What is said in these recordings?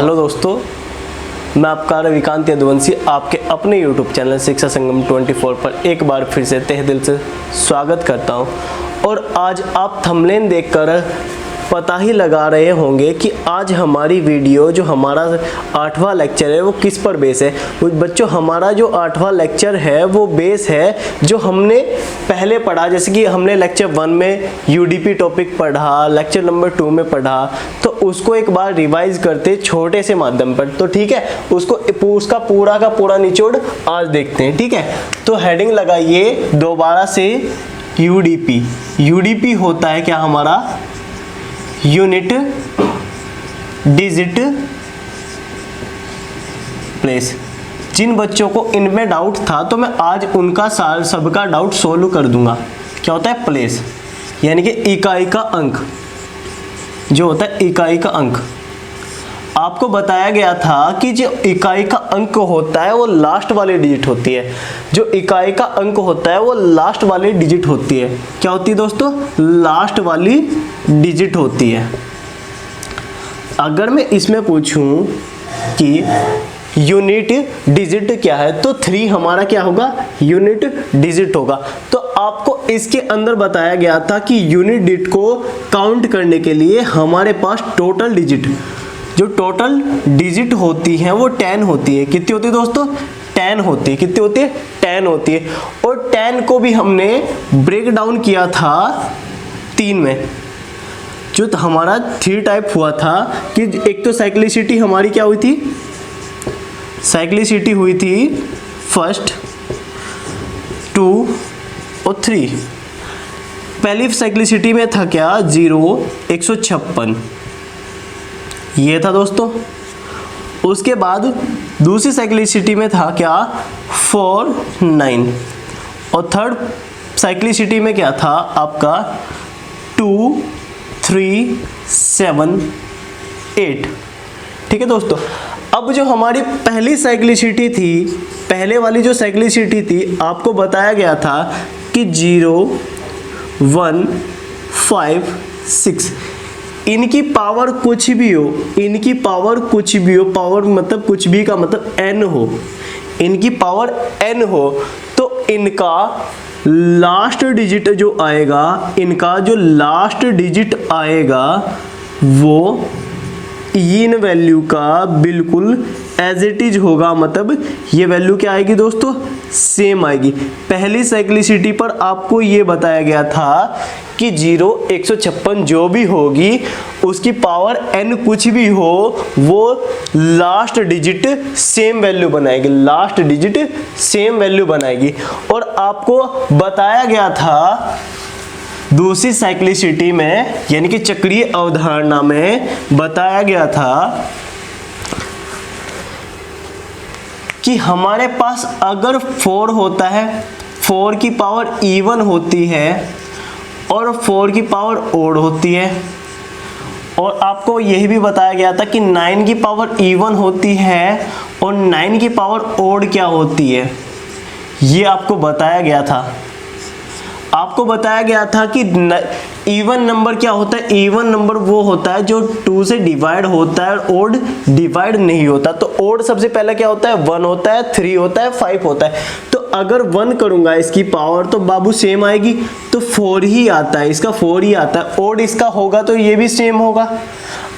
Hello दोस्तों, मैं आपका रविकांत यदुवंशी आपके अपने YouTube चैनल शिक्षा संगम 24 पर एक बार फिर से तहे दिल से स्वागत करता हूं। और आज आप थंबनेल देखकर पता ही लगा रहे होंगे कि आज हमारी वीडियो जो हमारा 8वां लेक्चर है वो किस पर बेस है। बच्चों, हमारा जो 8वां लेक्चर है वो बेस है जो हमने पहले पढ़ा, जैसे कि हमने लेक्चर 1 में यूडीपी टॉपिक पढ़ा, लेक्चर नंबर 2 में पढ़ा, तो उसको एक बार रिवाइज करते छोटे से माध्यम पर। तो ठीक है, उसका पूरा का पूरा निचोड़ आज देखते हैं। ठीक है, तो हेडिंग लगाइए दोबारा से यूडीपी। यूडीपी होता है क्या हमारा? Unit digit place. जिन बच्चों को इनमें डाउट था तो मैं आज उनका सबका डाउट सोल्व कर दूंगा। क्या होता है प्लेस? यानी कि इकाई का अंक, जो होता है इकाई का अंक। आपको बताया गया था कि जो इकाई का अंक होता है वो लास्ट वाली डिजिट होती है। जो इकाई का अंक होता है वो लास्ट वाली डिजिट होती है। क्या होती है दोस्तों? लास्ट वाली डिजिट होती है। अगर मैं इसमें पूछूं कि यूनिट डिजिट क्या है तो 3 हमारा क्या होगा? यूनिट डिजिट होगा। तो आपको इसके अंदर बताया गया था कि यूनिट डिजिट को काउंट करने के लिए हमारे पास टोटल डिजिट, जो टोटल डिजिट होती हैं वो 10 होती है। कितनी होती है दोस्तों? 10 होती है। कितनी होती है? 10 होती है। और 10 को भी हमने ब्रेक डाउन किया था 3 में। जो हमारा 3 टाइप हुआ था कि एक तो साइक्लिसिटी हमारी क्या हुई थी? साइक्लिसिटी हुई थी फर्स्ट, 2 और 3। पहली साइक्लिसिटी में था क्या? 0, 156 ये था दोस्तों। उसके बाद दूसरी साइक्लिसिटी में था क्या? 4, 9। और थर्ड साइक्लिसिटी में क्या था आपका? 2, 3, 7, 8। ठीक है दोस्तों। अब जो हमारी पहली साइक्लिसिटी थी, पहले वाली जो साइक्लिसिटी थी, आपको बताया गया था कि 0, 1, 5, 6 इनकी पावर कुछ भी हो, इनकी पावर कुछ भी हो, पावर मतलब कुछ भी का मतलब n हो, इनकी पावर n हो, तो इनका लास्ट डिजिट जो आएगा, इनका जो लास्ट डिजिट आएगा वो इन वैल्यू का बिल्कुल एज इट इज होगा। मतलब ये वैल्यू क्या आएगी दोस्तों? सेम आएगी। पहली साइक्लिसिटी पर आपको ये बताया गया था कि 0, 156 जो भी होगी उसकी पावर n कुछ भी हो, वो लास्ट डिजिट सेम वैल्यू बनाएगी, लास्ट डिजिट सेम वैल्यू बनाएगी। और आपको बताया गया था दूसरी साइक्लिसिटी में, यानी कि चक्रीय अवधारणा में बताया गया था कि हमारे पास अगर 4 होता है, 4 की पावर इवन होती है और 4 की पावर ओड होती है। और आपको यही भी बताया गया था कि 9 की पावर इवन होती है और 9 की पावर ओड क्या होती है, ये आपको बताया गया था। आपको बताया गया था कि इवन नंबर क्या होता है? इवन नंबर वो होता है जो 2 से डिवाइड होता है और ओड डिवाइड नहीं होता। तो ओड सबसे पहले क्या होता है? 1 होता है, 3 होता है, 5 होता है। तो अगर 1 करूंगा इसकी पावर तो बाबू सेम आएगी, तो 4 ही आता है, इसका 4 ही आता है। ओड इसका होगा तो ये भी सेम होगा।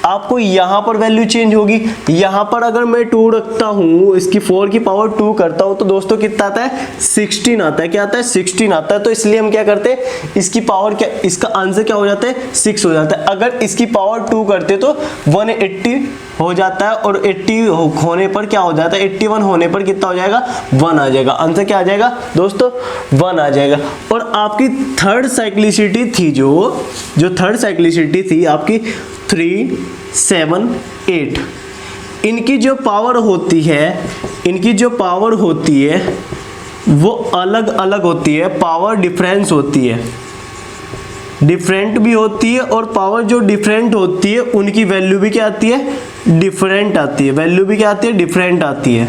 आपको यहाँ पर वैल्यू चेंज होगी। यहाँ पर अगर मैं 2 रखता हूँ, इसकी 4 की पावर 2 करता हूँ, तो दोस्तों कितना आता है? 16 आता है। क्या आता है? 16 आता है। तो इसलिए हम क्या करते हैं, इसकी पावर क्या, इसका आंसर क्या हो जाता है? 6 हो जाता है। अगर इसकी पावर 2 करते तो 180 हो जाता है, और 80 होने पर क्या हो जाता है? 81 होने पर कितना हो जाएगा? 1 आ जाएगा। आंसर क्या आ जाएगा दोस्तों? 1 आ जाएगा। और आपकी थर्ड साइक्लिसिटी थी, जो थर्ड साइक्लिसिटी थी आपकी 3, 7, 8। इनकी जो पावर होती है, इनकी जो पावर होती है वो अलग अलग होती है, पावर डिफरेंस होती है, डिफरेंट भी होती है। और पावर जो डिफरेंट होती है उनकी वैल्यू भी क्या आती है? डिफरेंट आती है। वैल्यू भी क्या आती है? डिफरेंट आती है।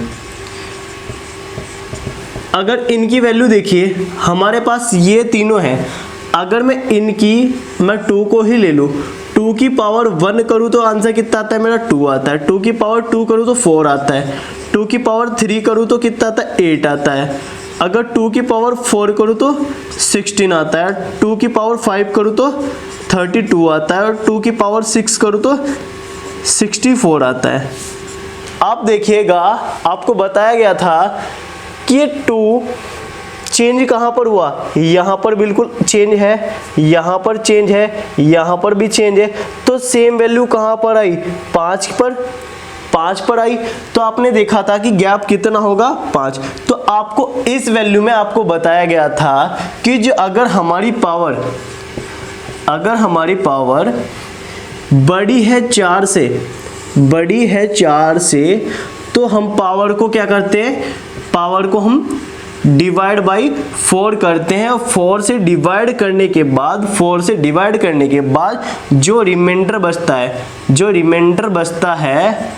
अगर इनकी वैल्यू देखिए, हमारे पास ये तीनों हैं। अगर मैं 2 को ही ले लूँ 2 की पावर 1 करूँ तो आंसर कितना आता है मेरा 2 आता है, 2 की पावर 2 करूँ तो 4 आता है, 2 की पावर 3 करूँ तो कितना आता है 8 आता है, अगर 2 की पावर 4 करूँ तो 16 आता है, 2 की पावर 5 करूँ तो 32 आता है, और 2 की पावर 6 करूँ तो 64 आता है। आप देखिएगा आपको बताया गया था कि ये 2 चेंज कहाँ पर हुआ, यहाँ पर बिल्कुल चेंज है, यहाँ पर चेंज है, यहाँ पर भी चेंज है, तो सेम वैल्यू कहाँ पर आई 5 पर आई। तो आपने देखा था कि गैप कितना होगा 5। तो आपको इस वैल्यू में आपको बताया गया था कि जो अगर हमारी पावर बड़ी है 4 से, तो हम पावर को क्या करते हैं, पावर को हम डिवाइड बाई 4 करते हैं, और 4 से डिवाइड करने के बाद जो रिमाइंडर बचता है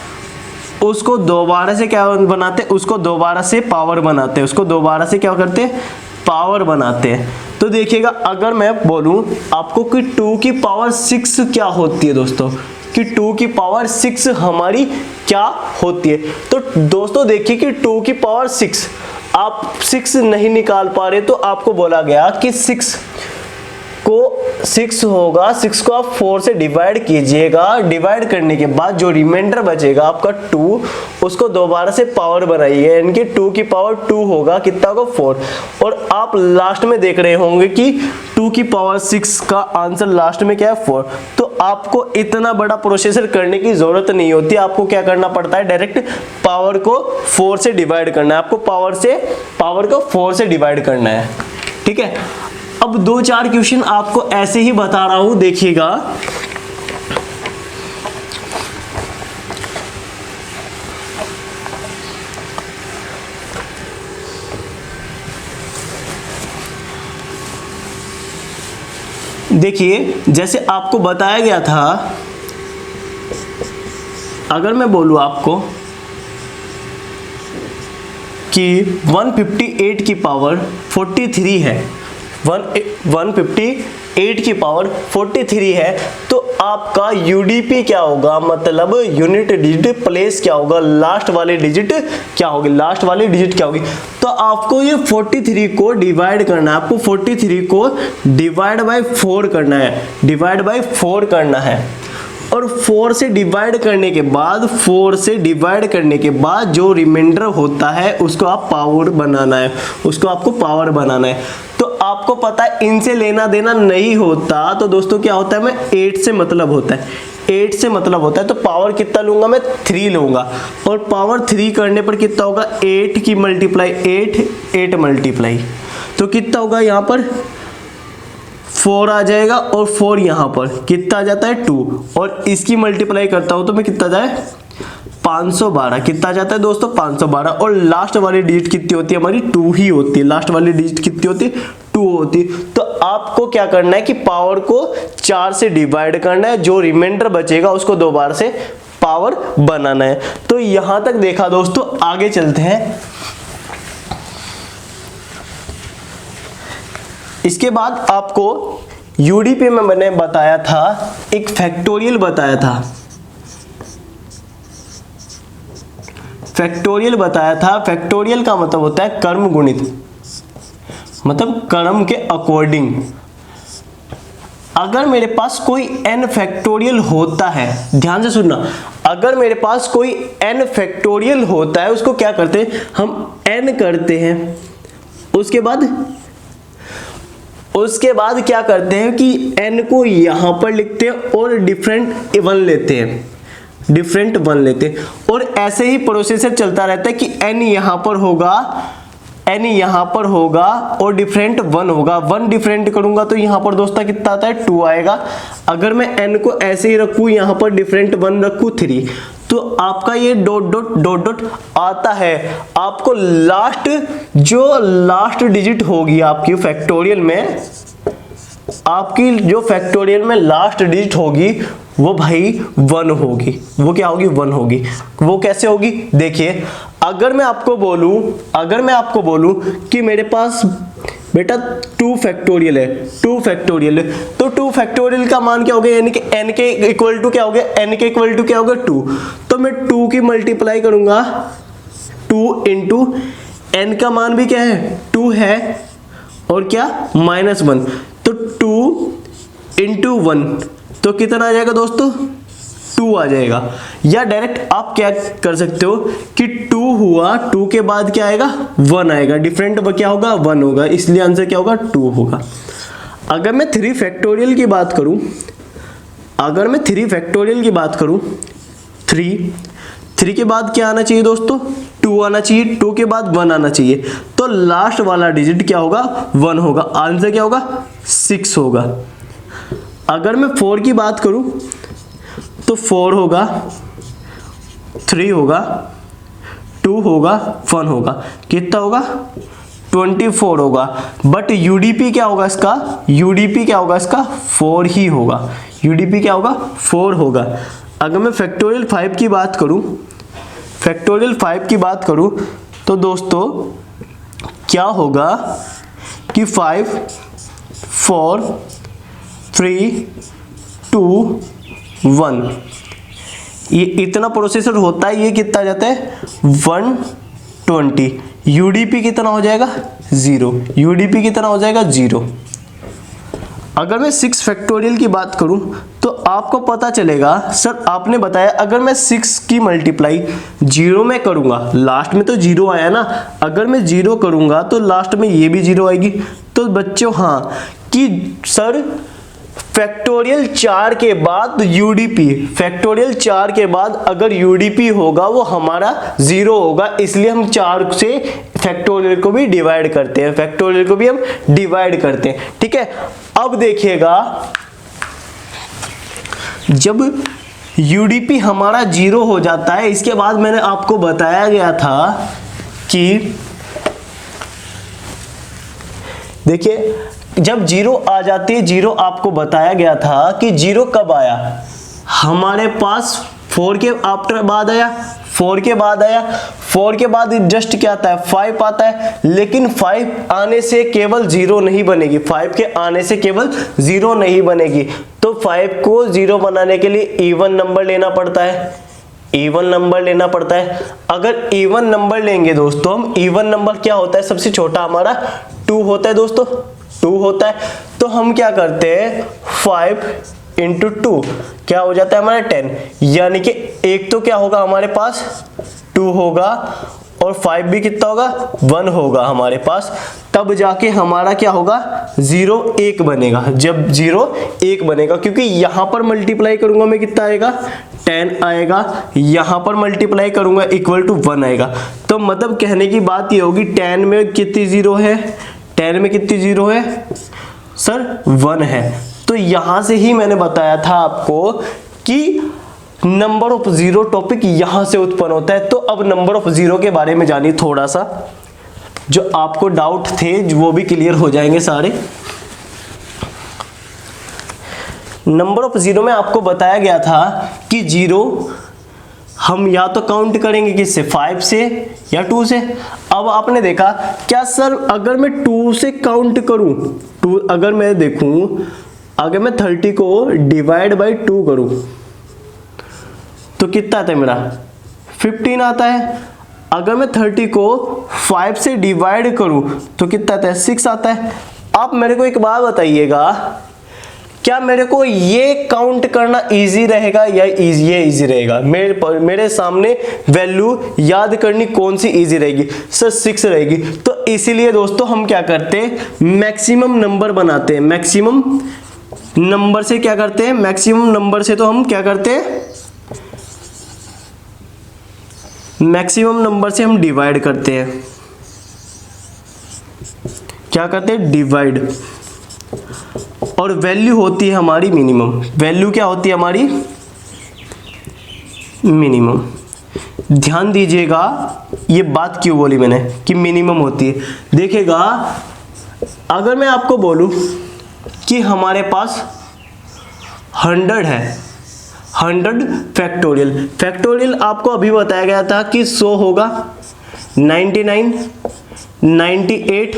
उसको दोबारा से क्या बनाते हैं, उसको दोबारा से पावर बनाते हैं, उसको दोबारा से क्या करते हैं, पावर बनाते हैं। तो देखिएगा अगर मैं बोलूं आपको कि 2 की पावर 6 क्या होती है दोस्तों, कि 2 की पावर 6 हमारी क्या होती है, तो दोस्तों देखिए कि 2 की पावर 6 आप 6 नहीं निकाल पा रहे, तो आपको बोला गया कि 6 होगा, 6 को आप 4 से डिवाइड कीजिएगा, डिवाइड करने के बाद जो रिमाइंडर बचेगा आपका 2, उसको दोबारा से पावर बनाइए, यानी कि 2 की पावर 2 होगा, कितना होगा 4, और आप लास्ट में देख रहे होंगे कि 2 की पावर 6 का आंसर लास्ट में क्या है 4। तो आपको इतना बड़ा प्रोसेसर करने की जरूरत नहीं होती, आपको क्या करना पड़ता है, डायरेक्ट पावर को 4 से डिवाइड करना है, आपको पावर को 4 से डिवाइड करना है, ठीक है। अब 2-4 क्वेश्चन आपको ऐसे ही बता रहा हूं, देखिएगा। देखिए जैसे आपको बताया गया था, अगर मैं बोलूं आपको कि 158 की पावर 43 है, 158 की पावर 43 है, तो आपका यूडीपी क्या होगा, मतलब यूनिट डिजिट प्लेस क्या होगा, लास्ट वाली डिजिट क्या होगी। तो आपको ये 43 को डिवाइड करना है, आपको 43 को डिवाइड बाय 4 करना है, और 4 से डिवाइड करने के बाद जो रिमाइंडर होता है उसको आपको पावर बनाना है। तो आपको पता है इनसे लेना देना नहीं होता, तो दोस्तों क्या होता है, मैं 8 से मतलब होता है, तो पावर कितना लूंगा मैं 3 लूंगा, और पावर 3 करने पर कितना होगा 8 की मल्टीप्लाई 8 मल्टीप्लाई, तो कितना होगा यहाँ पर 4 आ जाएगा, और 4 यहाँ पर कितना आ जाता है 2, और इसकी मल्टीप्लाई करता हूं तो मैं कितना जाए 512, कितना जाता है दोस्तों 512, और लास्ट वाली डिजिट कितनी होती है हमारी 2 ही होती है, लास्ट वाली डिजिट कितनी होती है 2 होती है। तो आपको क्या करना है कि पावर को 4 से डिवाइड करना है, जो रिमाइंडर बचेगा उसको दोबारा से पावर बनाना है। तो यहां तक देखा दोस्तों, आगे चलते हैं। इसके बाद आपको यूडीपी में मैंने बताया था, एक फैक्टोरियल बताया था, फैक्टोरियल का मतलब होता है कर्म गुणित, मतलब कर्म के अकॉर्डिंग। अगर मेरे पास कोई n फैक्टोरियल होता है, ध्यान से सुनना, अगर मेरे पास कोई n फैक्टोरियल होता है, उसको क्या करते हैं हम n करते हैं, उसके बाद क्या करते हैं कि n को यहां पर लिखते हैं और डिफरेंट 1 लेते हैं, और ऐसे ही प्रोसेसर चलता रहता है कि n यहां पर होगा और डिफरेंट 1 होगा, 1 डिफरेंट करूंगा तो यहां पर दोस्तों कितना आता है 2 आएगा। अगर मैं n को ऐसे ही रखूं, यहां पर डिफरेंट 1 रखूं 3, तो आपका ये डॉट आता है। आपको लास्ट डिजिट होगी आपकी फैक्टोरियल में, आपकी जो फैक्टोरियल में लास्ट डिजिट होगी वो भाई 1 होगी। वो क्या होगी 1 होगी। वो कैसे होगी देखिए, अगर मैं आपको बोलूं कि मेरे पास बेटा 2 फैक्टोरियल है, 2 फैक्टोरियल है, तो 2 फैक्टोरियल का मान क्या हो गया, यानी कि n के इक्वल टू क्या हो गया, n के इक्वल टू क्या होगा 2, तो मैं 2 की मल्टीप्लाई करूंगा 2 इंटू n का मान भी क्या है 2 है और क्या -1, तो 2 इंटू 1 तो कितना आ जाएगा दोस्तों 2 आ जाएगा। या डायरेक्ट आप क्या कर सकते हो कि 2 हुआ, 2 के बाद क्या आएगा 1 आएगा, डिफरेंट क्या होगा 1 होगा, इसलिए आंसर क्या होगा 2 होगा। अगर मैं 3 फैक्टोरियल की बात करूं, अगर मैं 3 फैक्टोरियल की बात करूं, 3 के बाद क्या आना चाहिए दोस्तों 2 आना चाहिए, 2 के बाद 1 आना चाहिए, तो लास्ट वाला डिजिट क्या होगा 1 होगा, आंसर क्या होगा 6 होगा। अगर मैं 4 की बात करूं तो 4 होगा, 3 होगा, 2 होगा, 1 होगा, कितना होगा 24 होगा। बट यूडीपी क्या होगा इसका, यूडीपी क्या होगा इसका 4 ही होगा, यूडीपी क्या होगा 4 होगा। अगर मैं फैक्टोरियल 5 की बात करूं, फैक्टोरियल 5 की बात करूं तो दोस्तों क्या होगा कि 5 4 3 2 1, ये इतना प्रोसेसर होता है, ये कितना जाता है 120, यूडीपी कितना हो जाएगा 0, यूडीपी कितना हो जाएगा 0। अगर मैं 6 फैक्टोरियल की बात करूं तो आपको पता चलेगा, सर आपने बताया अगर मैं 6 की मल्टीप्लाई 0 में करूंगा, लास्ट में तो 0 आया ना, अगर मैं 0 करूंगा तो लास्ट में ये भी 0 आएगी। तो बच्चों हाँ कि सर फैक्टोरियल 4 के बाद यूडीपी, फैक्टोरियल 4 के बाद अगर यूडीपी होगा वो हमारा 0 होगा, इसलिए हम 4 से फैक्टोरियल को भी डिवाइड करते हैं, फैक्टोरियल को भी हम डिवाइड करते हैं, ठीक है। अब देखिएगा जब यूडीपी हमारा 0 हो जाता है, इसके बाद मैंने आपको बताया गया था कि देखिए जब 0 आ जाती है, 0 आपको बताया गया था कि 0 कब आया, हमारे पास 4 के आफ्टर बाद आया, 4 के बाद आया, 4 के बाद जस्ट क्या आता है 5 आता है, लेकिन 5 आने से केवल 0 नहीं बनेगी, 5 के आने से केवल 0 नहीं बनेगी, तो 5 को 0 बनाने के लिए इवन नंबर लेना पड़ता है, इवन नंबर लेना पड़ता है। अगर इवन नंबर लेंगे दोस्तों हम, इवन नंबर क्या होता है, सबसे छोटा हमारा 2 होता है दोस्तों, 2 होता है, तो हम क्या करते हैं 5 इंटू 2 क्या हो जाता है हमारा 10, यानी कि एक तो क्या होगा हमारे पास 2 होगा और 5 भी कितना होगा 1 होगा हमारे पास, तब जाके हमारा क्या होगा 0 1 बनेगा, जब 0 1 बनेगा, क्योंकि यहां पर मल्टीप्लाई करूंगा मैं कितना आएगा 10 आएगा, यहां पर मल्टीप्लाई करूंगा इक्वल टू 1 आएगा। तो मतलब कहने की बात ये होगी 10 में कितनी 0 है, 10 में कितनी 0 है सर 1 है। तो यहां से ही मैंने बताया था आपको कि नंबर ऑफ 0 टॉपिक यहां से उत्पन्न होता है। तो अब नंबर ऑफ 0 के बारे में जानिए थोड़ा सा, जो आपको डाउट थे वो भी क्लियर हो जाएंगे सारे। नंबर ऑफ 0 में आपको बताया गया था कि 0 हम या तो काउंट करेंगे किससे 5 से या 2 से। अब आपने देखा क्या सर अगर मैं 2 से काउंट करूं, 2 अगर मैं देखूं, अगर मैं 30 को डिवाइड बाई 2 करूं तो कितना आता है मेरा 15 आता है। अगर मैं 30 को 5 से डिवाइड करूं तो कितना आता है 6 आता है। आप मेरे को एक बात बताइएगा, क्या मेरे को ये काउंट करना इजी रहेगा या ये इजी रहेगा? मेरे सामने वैल्यू याद करनी कौन सी इजी रहेगी सर 6 रहेगी। तो इसीलिए दोस्तों हम क्या करते हैं मैक्सिमम नंबर बनाते हैं, मैक्सिमम नंबर से क्या करते हैं, मैक्सिमम नंबर से तो हम क्या करते हैं मैक्सिमम नंबर से हम डिवाइड करते हैं, क्या करते हैं डिवाइड, और वैल्यू होती है हमारी मिनिमम। वैल्यू क्या होती है हमारी मिनिमम। ध्यान दीजिएगा ये बात क्यों बोली मैंने कि मिनिमम होती है। देखिएगा अगर मैं आपको बोलूं कि हमारे पास 100 है, 100 फैक्टोरियल, फैक्टोरियल आपको अभी बताया गया था कि 100 होगा, 99, 98,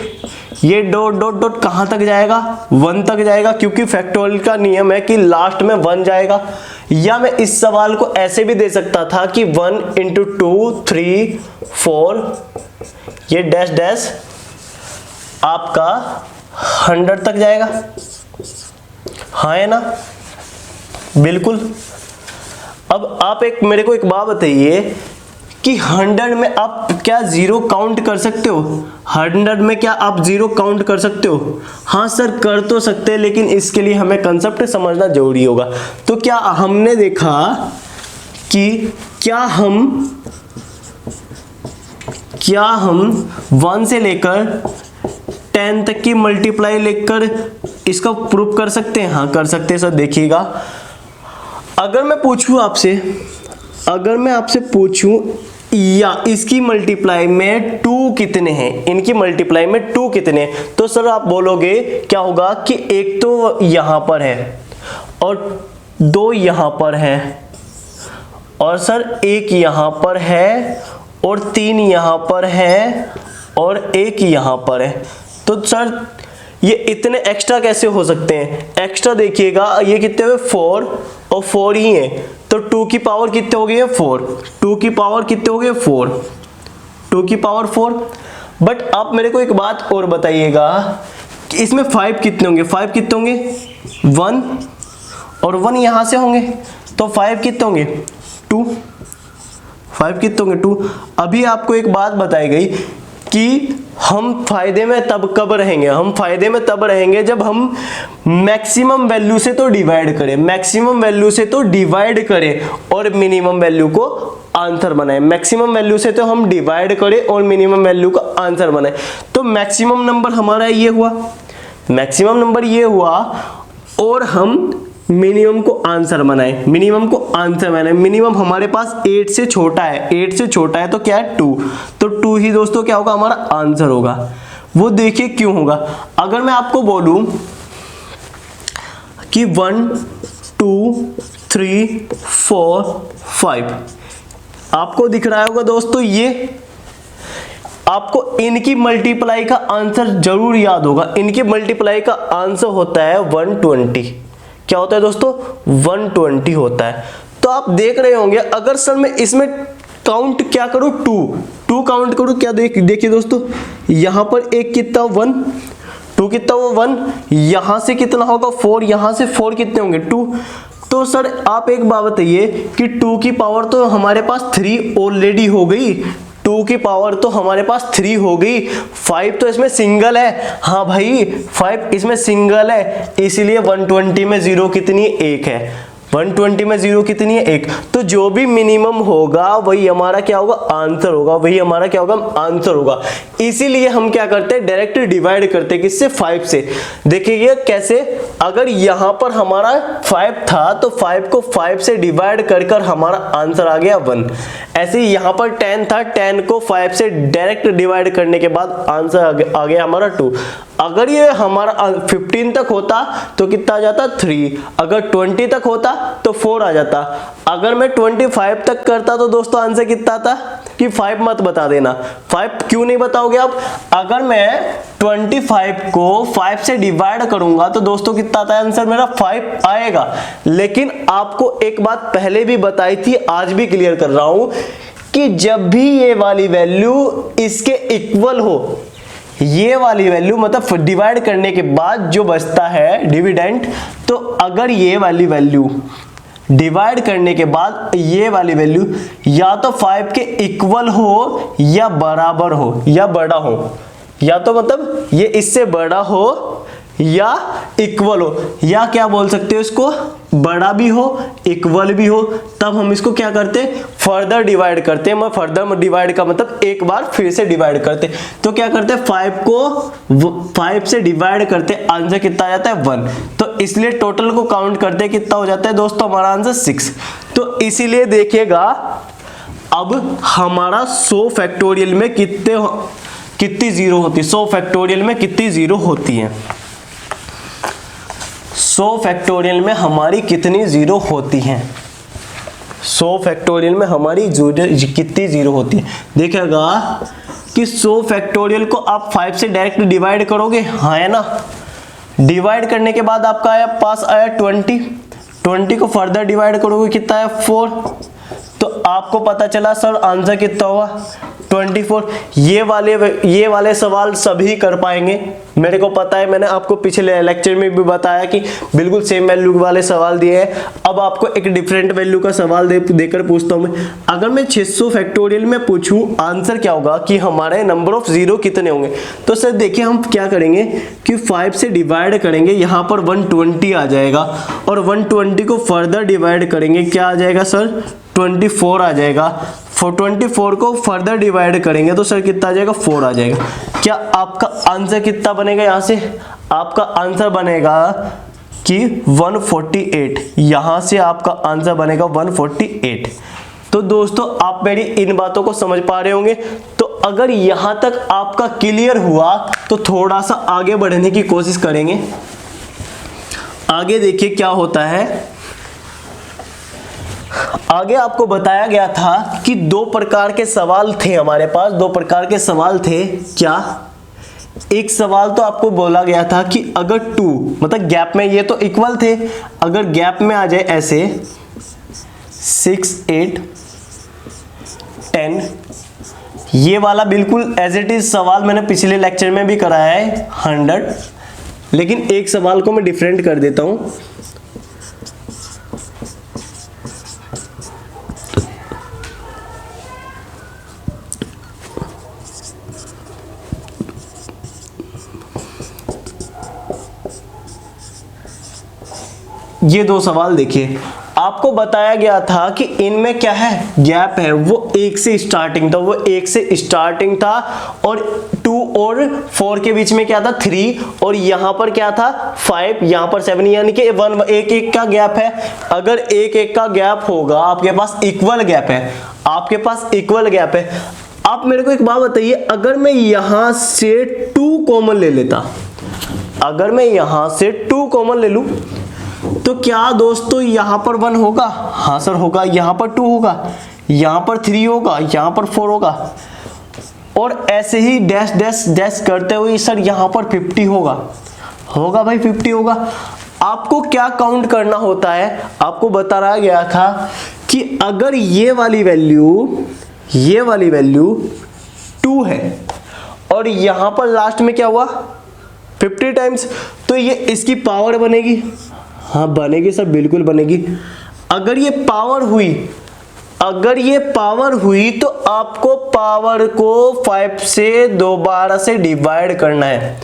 ये डॉट डॉट डॉट कहाँ तक जाएगा, 1 तक जाएगा, क्योंकि फैक्टोरियल का नियम है कि लास्ट में 1 जाएगा। या मैं इस सवाल को ऐसे भी दे सकता था कि 1 × 2 3 4 ये डैश डैश आपका 100 तक जाएगा, हाँ है ना, बिल्कुल। अब आप मेरे को एक बात बताइए कि 100 में आप क्या जीरो काउंट कर सकते हो? 100 में क्या आप जीरो काउंट कर सकते हो? हाँ सर कर तो सकते हैं, लेकिन इसके लिए हमें कंसेप्ट समझना जरूरी होगा। तो क्या हमने देखा कि क्या हम 1 से लेकर 10 तक की मल्टीप्लाई लेकर इसका प्रूफ कर सकते हैं? हाँ कर सकते हैं सर। देखिएगा, अगर मैं आपसे पूछूं या इसकी मल्टीप्लाई में 2 कितने हैं, इनकी मल्टीप्लाई में 2 कितने हैं, तो सर आप बोलोगे क्या होगा कि एक तो यहां पर है और 2 यहां पर है और सर 1 यहां पर है और 3 यहां पर है और 1 यहां पर है। तो सर ये इतने एक्स्ट्रा कैसे हो सकते हैं? एक्स्ट्रा देखिएगा, ये कितने हुए 4 और 4 ही हैं, तो 2 की पावर कितने हो गए? 4। 2 की पावर कितने हो गए? 4। 2 की पावर 4। बट आप मेरे को एक बात और बताइएगा कि इसमें 5 कितने होंगे? 5 कितने होंगे? 1 और 1 यहां से होंगे, तो 5 कितने होंगे? 2। 5 कितने होंगे? 2। अभी आपको एक बात बताई गई कि हम फायदे में तब कब रहेंगे? हम फायदे में तब रहेंगे जब हम मैक्सिमम वैल्यू से तो डिवाइड करें, और मिनिमम वैल्यू को आंसर बनाए। मैक्सिमम वैल्यू से तो हम डिवाइड करें और मिनिमम वैल्यू का आंसर बनाए। तो मैक्सिमम नंबर हमारा ये हुआ, और हम मिनिमम को आंसर बनाए। मिनिमम हमारे पास 8 से छोटा है, तो क्या है? 2। तो 2 ही दोस्तों क्या होगा? हमारा आंसर होगा। वो देखिए क्यों होगा। अगर मैं आपको बोलूं कि 1 2 3 4 5 आपको दिख रहा होगा दोस्तों, ये आपको इनकी मल्टीप्लाई का आंसर जरूर याद होगा। इनकी मल्टीप्लाई का आंसर होता है 120। क्या होता है दोस्तों? 120 होता है। तो आप देख रहे होंगे, अगर सर मैं इसमें काउंट क्या करूं? 2 काउंट करूं, क्या देखिए दोस्तों, यहां पर एक कितना 1, 2 कितना वो 1, यहां से कितना होगा 4, यहां से 4 कितने होंगे 2। तो सर आप एक बात बताइए कि 2 की पावर तो हमारे पास 3 ऑलरेडी हो गई, 2 की पावर तो हमारे पास 3 हो गई। 5 तो इसमें सिंगल है, हाँ भाई 5 इसमें सिंगल है, इसलिए 120 में 0 कितनी? 1 है। 120 में 0 कितनी है? 1। तो जो भी मिनिमम होगा वही हमारा क्या होगा? आंसर होगा। इसीलिए हम क्या करते हैं? डायरेक्ट डिवाइड करते हैं। किससे? 5 से। देखिए कैसे, अगर यहां पर हमारा 5 था तो 5 को 5 से डिवाइड कर हमारा आंसर आ गया 1। ऐसे ही यहां पर 10 था, 10 को 5 से डायरेक्ट डिवाइड करने के बाद आंसर आ गया हमारा 2। अगर ये हमारा 15 तक होता तो कितना आ जाता? 3। अगर 20 तक होता तो 4 आ जाता। अगर मैं 25 तक करता तो दोस्तों आंसर कितना आता? कि 5 मत बता देना। 5 क्यों नहीं बताओगे आप? अगर मैं 25 को 5 से डिवाइड करूंगा तो दोस्तों कितना आता है आंसर? मेरा 5 आएगा। लेकिन आपको एक बात पहले भी बताई थी, आज भी क्लियर कर रहा हूं कि जब भी ये वाली वैल्यू इसके इक्वल हो, ये वाली वैल्यू मतलब डिवाइड करने के बाद जो बचता है डिविडेंड, तो अगर ये वाली वैल्यू डिवाइड करने के बाद ये वाली वैल्यू या तो 5 के इक्वल हो या बराबर हो या बड़ा हो, या तो मतलब ये इससे बड़ा हो या इक्वल हो, या क्या बोल सकते हो इसको, बड़ा भी हो इक्वल भी हो, तब हम इसको क्या करते हैं? फर्दर डिवाइड करते हैं। मैं फर्दर डिवाइड का मतलब एक बार फिर से डिवाइड करते। तो क्या करते हैं? 5 को 5 से डिवाइड करते, आंसर कितना आ जाता है? 1। तो इसलिए टोटल को काउंट करते कितना हो जाता है दोस्तों? हमारा आंसर 6। तो इसीलिए देखिएगा, अब हमारा 100 फैक्टोरियल में कितनी जीरो होती है? 100 फैक्टोरियल में कितनी जीरो होती है? 100 फैक्टोरियल में हमारी कितनी जीरो होती हैं? 100 फैक्टोरियल में हमारी कितनी जीरो होती है? देखिएगा, कि 100 फैक्टोरियल को आप 5 से डायरेक्ट डिवाइड करोगे, हाँ है ना। डिवाइड करने के बाद आपका आया पास आया 20 को फर्दर डिवाइड करोगे कितना है 4, तो आपको पता चला सर आंसर कितना हुआ 24। ये वाले सवाल सभी कर पाएंगे, मेरे को पता है, मैंने आपको पिछले लेक्चर में भी बताया कि बिल्कुल सेम वैल्यू वाले सवाल दिए हैं। अब आपको एक डिफरेंट वैल्यू का सवाल देकर पूछता हूं मैं। अगर मैं 600 फैक्टोरियल में पूछूं आंसर क्या होगा कि हमारे नंबर ऑफ जीरो कितने होंगे, तो सर देखिए हम क्या करेंगे कि 5 से डिवाइड करेंगे, यहाँ पर 120 आ जाएगा, और 120 को फर्दर डिवाइड करेंगे, क्या आ जाएगा सर 24 आ जाएगा। 24 को फर्दर डिवाइड करेंगे तो सर कितना आ जाएगा 4 आ जाएगा। क्या आपका आंसर कितना बनेगा, यहां से आपका आंसर बनेगा कि 148, यहां से आपका आंसर बनेगा 148। तो दोस्तों आप मेरी इन बातों को समझ पा रहे होंगे। तो अगर यहां तक आपका क्लियर हुआ तो थोड़ा सा आगे बढ़ने की कोशिश करेंगे। आगे देखिए क्या होता है। आगे आपको बताया गया था कि 2 प्रकार के सवाल थे हमारे पास, 2 प्रकार के सवाल थे। क्या, एक सवाल तो आपको बोला गया था कि अगर 2 मतलब गैप में, ये तो इक्वल थे, अगर गैप में आ जाए ऐसे 6 8 10, ये वाला बिल्कुल एज इट इज सवाल मैंने पिछले लेक्चर में भी कराया है 100, लेकिन एक सवाल को मैं डिफरेंट कर देता हूं। ये 2 सवाल देखिए, आपको बताया गया था कि इनमें क्या है, गैप है, वो 1 से स्टार्टिंग था, वो 1 से स्टार्टिंग था, और 2 और 4 के बीच में क्या था 3, और यहां पर क्या था 5, यहां पर 7, यानी कि 1 का गैप है। अगर 1 का गैप होगा, आपके पास इक्वल गैप है, आपके पास इक्वल गैप है। आप मेरे को एक बात बताइए, अगर मैं यहां से 2 कॉमन ले लेता, अगर मैं यहां से 2 कॉमन ले लूं तो क्या दोस्तों यहां पर 1 होगा, हाँ सर होगा, यहां पर 2 होगा, यहां पर 3 होगा, यहां पर 4 होगा, और ऐसे ही डैश डैश डैश करते हुए सर यहां पर 50 होगा, होगा भाई 50 होगा। आपको क्या काउंट करना होता है, आपको बताया गया था कि अगर ये वाली वैल्यू 2 है और यहां पर लास्ट में क्या हुआ 50 टाइम्स, तो ये इसकी पावर बनेगी, हाँ बनेगी सर, बिल्कुल बनेगी। अगर ये पावर हुई तो आपको पावर को 5 से दोबारा से डिवाइड करना है,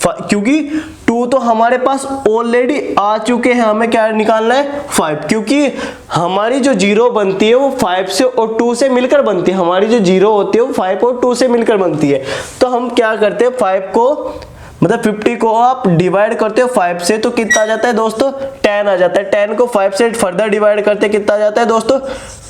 क्योंकि 2 तो हमारे पास ऑलरेडी आ चुके हैं, हमें क्या निकालना है 5, क्योंकि हमारी जो 0 बनती है वो 5 से और 2 से मिलकर बनती है, हमारी जो 0 होती है वो 5 और 2 से मिलकर बनती है। तो हम क्या करते हैं 5 को मतलब 50 को आप डिवाइड करते हो 5 से तो कितना आ जाता है दोस्तों 10 आ जाता है। 10 को 5 से फर्दर डिवाइड करते कितना आ जाता है दोस्तों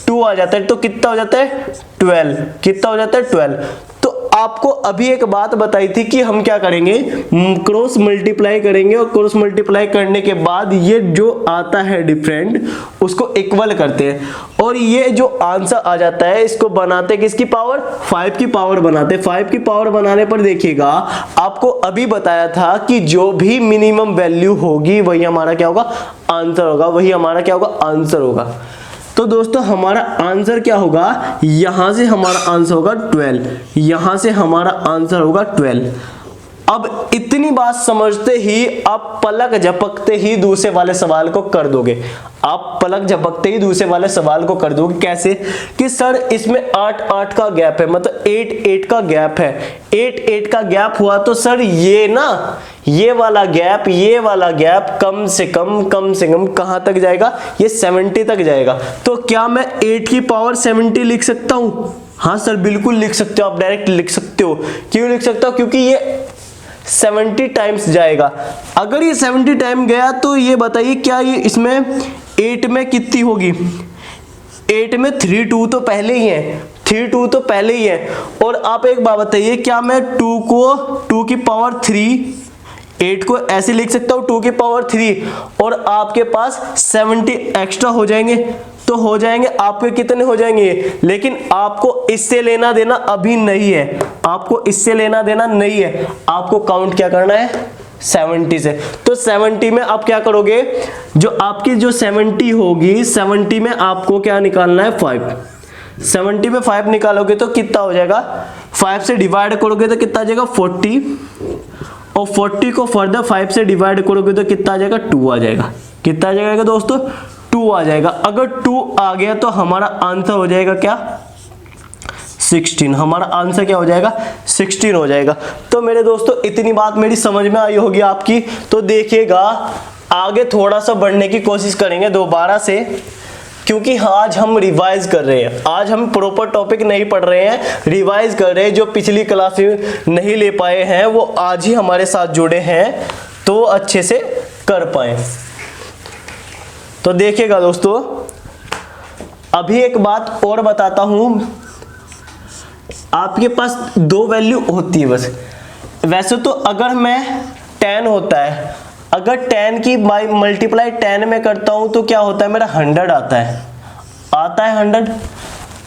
2 आ जाता है, तो कितना हो जाता है 12, कितना हो जाता है 12। तो आपको अभी एक बात बताई थी कि हम क्या करेंगे क्रॉस मल्टीप्लाई करेंगे, और क्रॉस मल्टीप्लाई करने के बाद ये जो आता है डिफरेंट उसको इक्वल करते हैं, और ये जो आंसर आ जाता है इसको बनाते किसकी पावर 5 की पावर बनाते। 5 की पावर बनाने पर देखिएगा आपको अभी बताया था कि जो भी मिनिमम वैल्यू होगी वही हमारा क्या होगा आंसर होगा, वही हमारा क्या होगा आंसर होगा। तो दोस्तों हमारा आंसर क्या होगा, यहां से हमारा आंसर होगा 12, यहां से हमारा आंसर होगा 12। अब इतनी बात समझते ही आप पलक झपकते ही दूसरे वाले सवाल को कर दोगे, आप पलक झपकते ही दूसरे वाले सवाल को कर दोगे। कैसे कि सर इसमें 8-8 का गैप है, मतलब 8-8 का गैप है, 8-8 का गैप हुआ तो सर ये ना ये वाला गैप कम से कम कहां तक जाएगा, ये 70 तक जाएगा। तो क्या मैं 8 की पावर 70 लिख सकता हूं? हाँ सर बिल्कुल लिख सकते हो, आप डायरेक्ट लिख सकते हो। क्यों लिख सकता हूं? क्योंकि ये 70 टाइम्स जाएगा। अगर ये 70 टाइम गया तो ये बताइए क्या ये इसमें 8 में कितनी होगी, 8 में 3 2 तो पहले ही है, 3 2 तो पहले ही है। और आप एक बात बताइए क्या मैं 2 को 2 की पावर 3, 8 को ऐसे लिख सकता हूँ 2 की पावर 3 और आपके पास 70 एक्स्ट्रा हो जाएंगे। तो हो जाएंगे आपके कितने हो जाएंगे, लेकिन आपको इससे लेना देना अभी नहीं है, आपको इससे लेना देना नहीं है, आपको काउंट क्या करना है 70 से। तो 70 में आप क्या करोगे, जो आपकी जो 70 होगी 70 में आपको क्या निकालना है 5। 70 में 5 निकालोगे तो कितना हो जाएगा, 5 से डिवाइड करोगे तो कितना आ जाएगा 40, और 40 को फर्दर 5 से डिवाइड करोगे तो कितना आ जाएगा 2 आ जाएगा। कितना आ जाएगा दोस्तों 2 आ जाएगा। अगर 2 आ गया तो हमारा आंसर हो जाएगा क्या 16, हमारा आंसर क्या हो जाएगा 16 हो जाएगा। तो मेरे दोस्तों इतनी बात मेरी समझ में आई होगी आपकी। तो देखिएगा आगे थोड़ा सा बढ़ने की कोशिश करेंगे दोबारा से, क्योंकि आज हम रिवाइज कर रहे हैं, आज हम प्रॉपर टॉपिक नहीं पढ़ रहे हैं, रिवाइज कर रहे हैं। जो पिछली क्लास में नहीं ले पाए हैं वो आज ही हमारे साथ जुड़े हैं तो अच्छे से कर पाए। तो देखिएगा दोस्तों अभी एक बात और बताता हूं, आपके पास 2 वैल्यू होती है बस। वैसे तो अगर मैं 10 होता है, अगर 10 की मल्टीप्लाई 10 में करता हूं तो क्या होता है मेरा 100 आता है 100।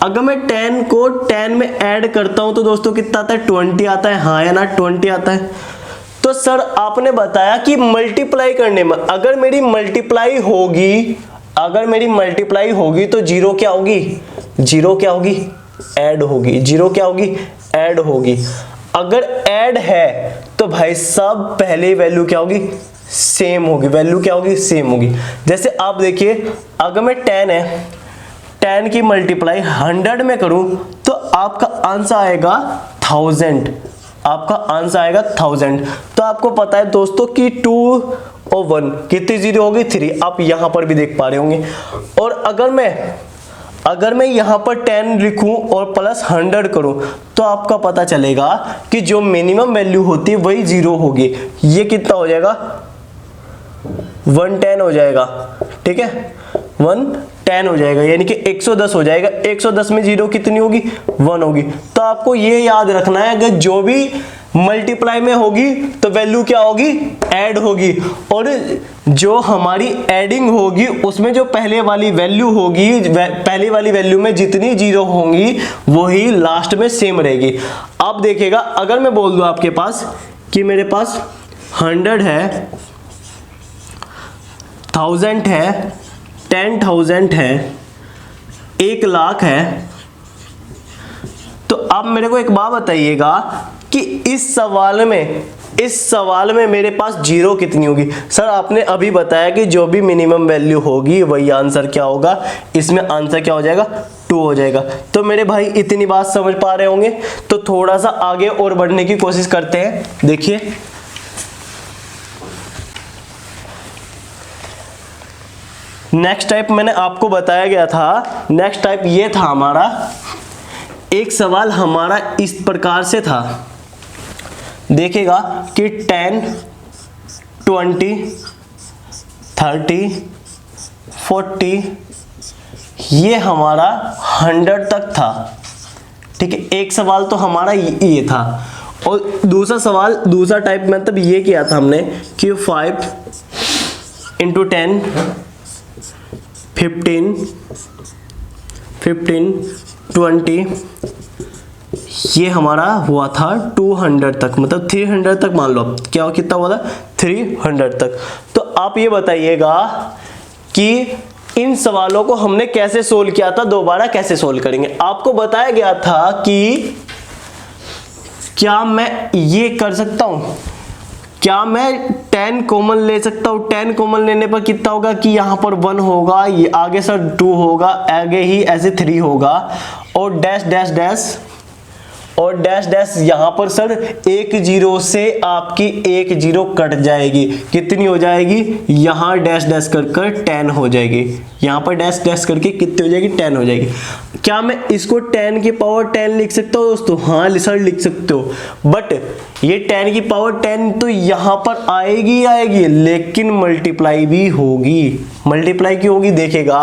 अगर मैं 10 को 10 में ऐड करता हूं तो दोस्तों कितना आता है 20 आता है, हाँ या ना 20 आता है। तो सर आपने बताया कि मल्टीप्लाई करने में अगर मेरी मल्टीप्लाई होगी तो जीरो क्या होगी, जीरो क्या होगी ऐड होगी, जीरो क्या होगी ऐड होगी। अगर ऐड है तो भाई साहब पहले वैल्यू क्या होगी सेम होगी, वैल्यू क्या होगी सेम होगी। जैसे आप देखिए अगर मैं 10 है 10 की मल्टीप्लाई 100 में करूं तो आपका आंसर आएगा 1000, आपका आंसर आएगा 1000। तो आपको पता है दोस्तों कि 2 और 1 कितनी जीरो होगी 3, आप यहां पर भी देख पा रहे होंगे। और अगर मैं यहां पर 10 लिखूं और प्लस 100 करूं तो आपका पता चलेगा कि जो मिनिमम वैल्यू होती है वही जीरो होगी। ये कितना हो जाएगा 110 हो जाएगा, ठीक है 110 हो जाएगा, यानी कि 110 हो जाएगा। 110 में जीरो कितनी होगी 1 होगी। तो आपको ये याद रखना है अगर जो भी मल्टीप्लाई में होगी तो वैल्यू क्या होगी ऐड होगी, और जो हमारी एडिंग होगी उसमें जो पहले वाली वैल्यू होगी, पहले वाली वैल्यू में जितनी जीरो होंगी वही लास्ट में सेम रहेगी। अब देखिएगा अगर मैं बोल दूं आपके पास कि मेरे पास 100 है, 1000 है, 10,000 है, 1 लाख है, तो अब मेरे को एक बात बताइएगा कि इस सवाल में मेरे पास जीरो कितनी होगी। सर आपने अभी बताया कि जो भी मिनिमम वैल्यू होगी वही आंसर क्या होगा, इसमें आंसर क्या हो जाएगा 2 हो जाएगा। तो मेरे भाई इतनी बात समझ पा रहे होंगे। तो थोड़ा सा आगे और बढ़ने की कोशिश करते हैं। देखिए नेक्स्ट टाइप मैंने आपको बताया गया था, नेक्स्ट टाइप ये था हमारा। एक सवाल हमारा इस प्रकार से था, देखिएगा कि 10, 20, 30, 40 ये हमारा 100 तक था, ठीक है। एक सवाल तो हमारा ये था, और दूसरा टाइप मतलब ये किया था हमने कि 5 into 10, 15, 20 ये हमारा हुआ था 200 तक, मतलब 300 तक मान लो। क्या कितना हुआ था 300 तक। तो आप ये बताइएगा कि इन सवालों को हमने कैसे सोल्व किया था, दोबारा कैसे सोल्व करेंगे। आपको बताया गया था कि क्या मैं ये कर सकता हूं, क्या मैं 10 कॉमन ले सकता हूं। 10 कॉमन लेने पर कितना होगा कि यहां पर 1 होगा, ये आगे सर 2 होगा, आगे ही ऐसे 3 होगा, और डैश डैश डैश और डैश डैश यहाँ पर सर 1 जीरो से आपकी 1 जीरो कट जाएगी, कितनी हो जाएगी यहाँ डैश डैश कर 10 हो जाएगी, यहाँ पर डैश डैश करके कितनी हो जाएगी 10 हो जाएगी। क्या मैं इसको 10 की पावर 10 लिख सकता हूँ दोस्तों, हाँ सर लिख सकते हो, बट ये 10 की पावर 10 तो यहाँ पर आएगी आएगी, लेकिन मल्टीप्लाई भी होगी। मल्टीप्लाई की होगी, देखेगा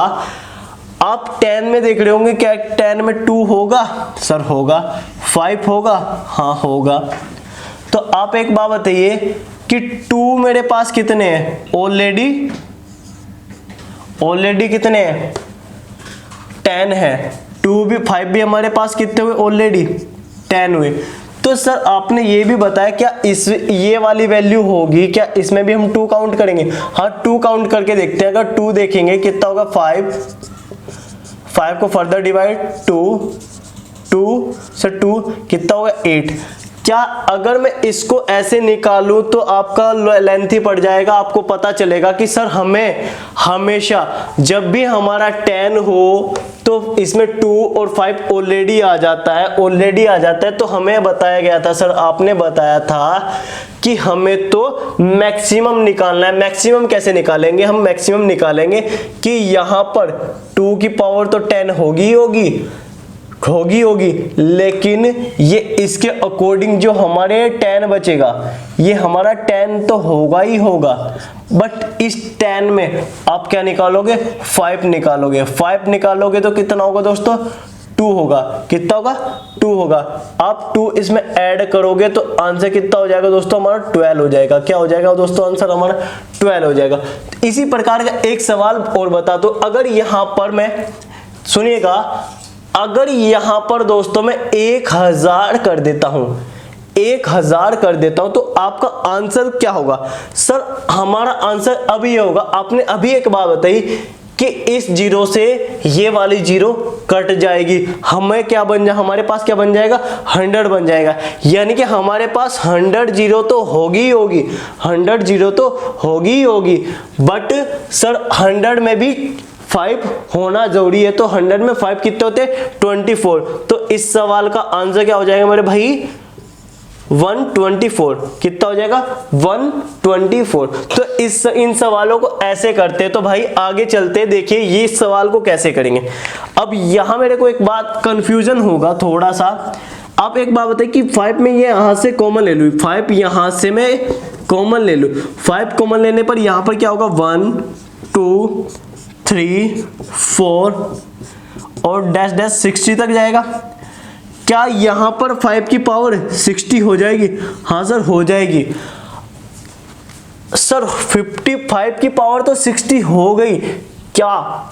आप 10 में देख रहे होंगे, क्या 10 में 2 होगा सर, होगा। 5 होगा, हाँ होगा। तो आप एक बात बताइए कि 2 मेरे पास कितने हैं, ऑलरेडी कितने हैं 10 है, 2 भी 5 भी हमारे पास कितने हुए ऑलरेडी 10 हुए। तो सर आपने ये भी बताया क्या इस ये वाली वैल्यू होगी क्या, इसमें भी हम 2 काउंट करेंगे? हाँ 2 काउंट करके देखते हैं। अगर 2 देखेंगे कितना होगा 5 को फर्दर डिवाइड 2 से 2 कितना होगा 8। क्या अगर मैं इसको ऐसे निकालूं तो आपका लेंथी पड़ जाएगा, आपको पता चलेगा कि सर हमें हमेशा जब भी हमारा 10 हो तो इसमें 2 और 5 ऑलरेडी आ जाता है, तो हमें बताया गया था सर, आपने बताया था कि हमें तो मैक्सिमम निकालना है। मैक्सिमम कैसे निकालेंगे? हम मैक्सिमम निकालेंगे कि यहां पर 2 की पावर तो 10 होगी, लेकिन ये इसके अकॉर्डिंग जो हमारे 10 बचेगा, ये हमारा 10 तो होगा ही होगा, बट इस 10 में आप क्या निकालोगे? 5 निकालोगे। 5 निकालोगे तो कितना होगा दोस्तों? 2 होगा। कितना होगा? 2 होगा। आप 2 इसमें ऐड करोगे तो आंसर कितना हो जाएगा दोस्तों? हमारा 12 हो जाएगा। क्या हो जाएगा दोस्तों? आंसर हमारा 12 हो जाएगा। इसी प्रकार का एक सवाल और बता दो। अगर यहां पर मैं, सुनिएगा, अगर यहां पर दोस्तों मैं 1000 कर देता हूं, 1000 कर देता हूं, तो आपका आंसर क्या होगा? सर हमारा आंसर अभी ये होगा, आपने अभी एक बात बताई कि इस जीरो से ये वाली जीरो कट जाएगी, हमें क्या बन जाए, हमारे पास क्या बन जाएगा? 100 बन जाएगा। यानी कि हमारे पास 100 जीरो तो होगी, 100 जीरो तो होगी, बट सर 100 में भी 5 होना जरूरी है। तो 100 में 5 कितने होते हैं? 24। तो इस सवाल का आंसर क्या हो जाएगा मेरे भाई? 124। कितना हो जाएगा? 124। तो इन सवालों को ऐसे करते हैं। तो भाई आगे चलते, देखिए ये इस सवाल को कैसे करेंगे। अब यहां मेरे को एक बात कंफ्यूजन होगा थोड़ा सा। आप एक बात बताइए कि 5 में ये यहां से कॉमन ले लूं, 5 यहां से मैं कॉमन ले लूं, 5 कॉमन लेने पर यहां पर क्या होगा? 1 2 3 4 और डैश डैश 60 तक जाएगा। क्या यहां पर 5 की पावर 60 हो जाएगी? हाँ सर हो जाएगी। सर 55 की पावर तो 60 हो गई, क्या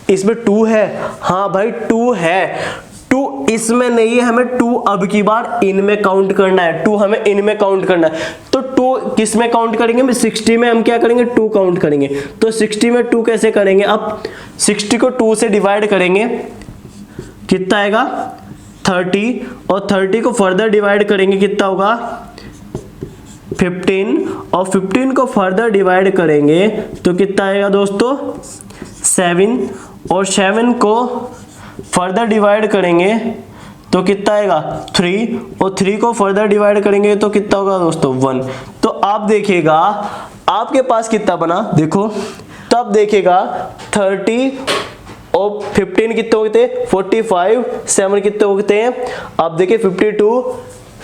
इसमें 2 है? हाँ भाई 2 है। 2 इसमें नहीं है, हमें 2 अब की बार इनमें काउंट करना है, 2 हमें इनमें काउंट करना है। तो 2 किस में काउंट करेंगे? 60 में हम क्या करेंगे? 2 काउंट करेंगे। तो 60 में 2 कैसे करेंगे? अब 60 को 2 से डिवाइड करेंगे, कितना आएगा? 30, और 30 को फर्दर डिवाइड करेंगे, कितना होगा? 15, और 15 को फर्दर डिवाइड करेंगे तो कितना आएगा दोस्तों? 7, और 7 को फर्दर डिवाइड करेंगे तो कितना आएगा? 3, और 3 को फर्दर डिवाइड करेंगे तो कितना होगा दोस्तों? 1। तो आप देखिएगा आपके पास कितना बना, देखो तो आप देखिएगा 30 और 15 कितने होते हैं? 45, 7 कितने होते हैं? आप देखिए 52,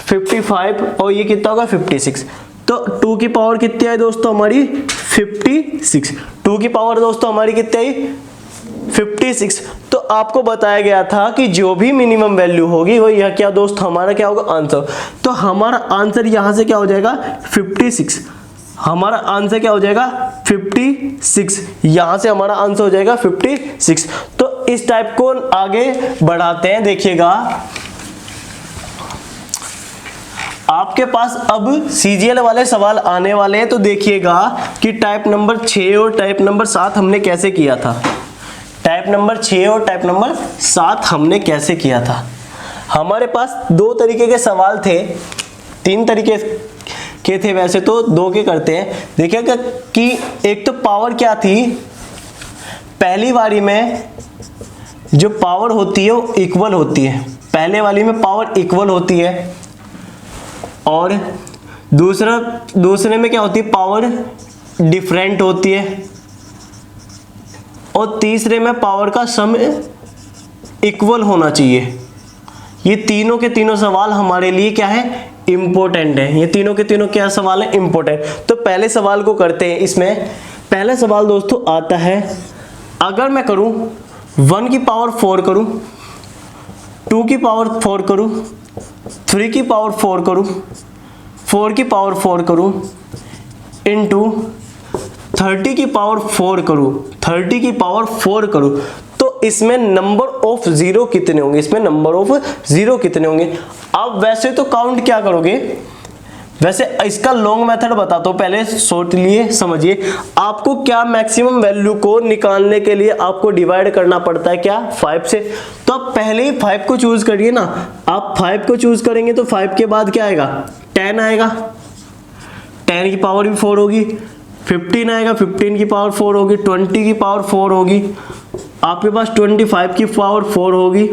55 और ये कितना होगा? 56। तो 2 की पावर कितनी आई दोस्तों हमारी? 56। 2 की पावर दोस्तों हमारी कितनी आई? 56। तो आपको बताया गया था कि जो भी मिनिमम वैल्यू होगी वो यह क्या दोस्त हमारा क्या होगा? आंसर। तो हमारा आंसर यहां से क्या हो जाएगा? 56। हमारा आंसर क्या हो जाएगा? 56। यहां से हमारा आंसर हो जाएगा 56। तो इस टाइप को आगे बढ़ाते हैं। देखिएगा आपके पास अब सीजीएल वाले सवाल आने वाले हैं। तो देखिएगा कि टाइप नंबर 6 और टाइप नंबर 7 हमने कैसे किया था। टाइप नंबर 6 और टाइप नंबर 7 हमने कैसे किया था। हमारे पास 2 तरीके के सवाल थे, 3 तरीके के थे वैसे तो, 2 के करते हैं। देखिएगा कि एक तो पावर क्या थी, पहली बारी में जो पावर होती है वो इक्वल होती है, पहले वाली में पावर इक्वल होती है, और दूसरे में क्या होती है? पावर डिफरेंट होती है, और तीसरे में पावर का सम इक्वल होना चाहिए। ये तीनों के तीनों सवाल हमारे लिए क्या है? इंपॉर्टेंट है। ये तीनों के तीनों क्या सवाल है? इंपॉर्टेंट। तो पहले सवाल को करते हैं। इसमें पहला सवाल दोस्तों आता है, अगर मैं करूं 1 की पावर 4 करूं, 2 की पावर 4 करूं, 3 की पावर 4 करूं, 4 की पावर 4 करूं, इनटू 30 की पावर 4 करूं, 30 की पावर 4 करूं, तो इसमें नंबर ऑफ जीरो कितने होंगे, इसमें नंबर ऑफ जीरो कितने होंगे। अब वैसे तो काउंट क्या करोगे, वैसे इसका लॉन्ग मेथड बताता हूं, पहले शॉर्ट लिए समझिए। आपको क्या मैक्सिमम वैल्यू को निकालने के लिए आपको डिवाइड करना पड़ता है क्या, 5 से। तो आप पहले ही 5 को चूज करिए ना, आप 5 को चूज करेंगे तो 5 के बाद क्या आएगा, 10 आएगा, 10 की पावर भी 4 होगी, 15 आएगा, 15 की पावर 4 होगी, 20 की पावर 4 होगी, आपके पास 25 की पावर 4 होगी,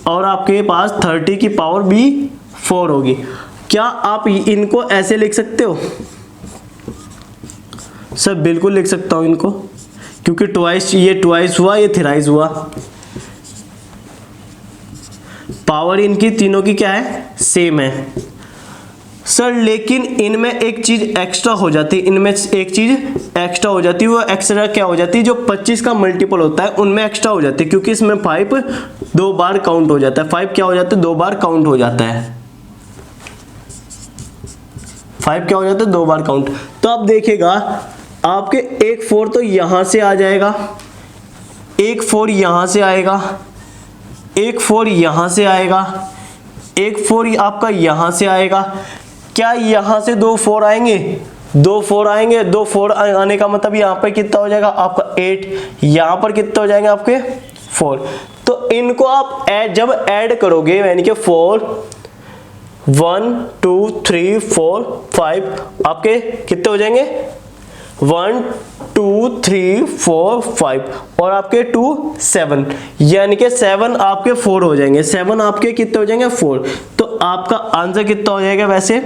और आपके पास 30 की पावर भी 4 होगी। क्या आप इनको ऐसे लिख सकते हो, सर बिल्कुल लिख सकता हूं इनको, क्योंकि ट्वाइस, ये ट्वाइस हुआ, ये थ्राइस हुआ। पावर इनकी तीनों की क्या है, सेम है। सर लेकिन इनमें एक चीज एक्स्ट्रा हो जाती है, इनमें एक चीज एक्स्ट्रा हो जाती है, वो एक्स्ट्रा क्या हो जाती है, जो 25 का मल्टीपल होता है उनमें एक्स्ट्रा हो जाती है, क्योंकि इसमें 5 2 बार काउंट हो जाता है, 5 क्या हो जाता है, 2 बार काउंट हो जाता है, 5 क्या हो जाता है, 2 बार काउंट। तो आप देखिएगा आपके एक 4 तो यहां से आ जाएगा, एक 4 यहां से आएगा, एक 4 यहां से आएगा, एक 4 आपका यहां से आएगा। क्या यहां से 2 4 आएंगे, 2 4 आएंगे, 2 4 आने का मतलब यहां पर कितना हो जाएगा आपका 8, यहां पर कितना हो जाएंगे आपके 4। तो इनको आप जब ऐड करोगे यानी कि 4 1 2 3 4 5 आपके कितने हो जाएंगे, 1 2 3 4 5 और आपके 2 7, यानी कि 7 आपके 4 हो जाएंगे, 7 आपके कितने हो जाएंगे 4। तो आपका आंसर कितना हो जाएगा वैसे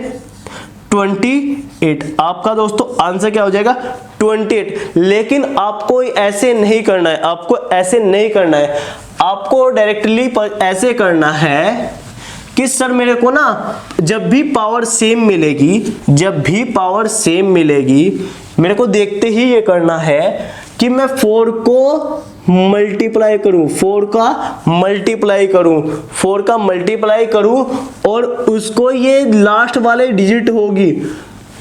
28। आपका दोस्तों आंसर क्या हो जाएगा 28। लेकिन आपको ऐसे नहीं करना है, आपको ऐसे नहीं करना है, आपको डायरेक्टली ऐसे करना है कि सर मेरे को ना जब भी पावर सेम मिलेगी, जब भी पावर सेम मिलेगी, मेरे को देखते ही ये करना है कि मैं 4 को मल्टीप्लाई करूं, 4 का मल्टीप्लाई करूं, 4 का मल्टीप्लाई करूं और उसको ये लास्ट वाले डिजिट होगी,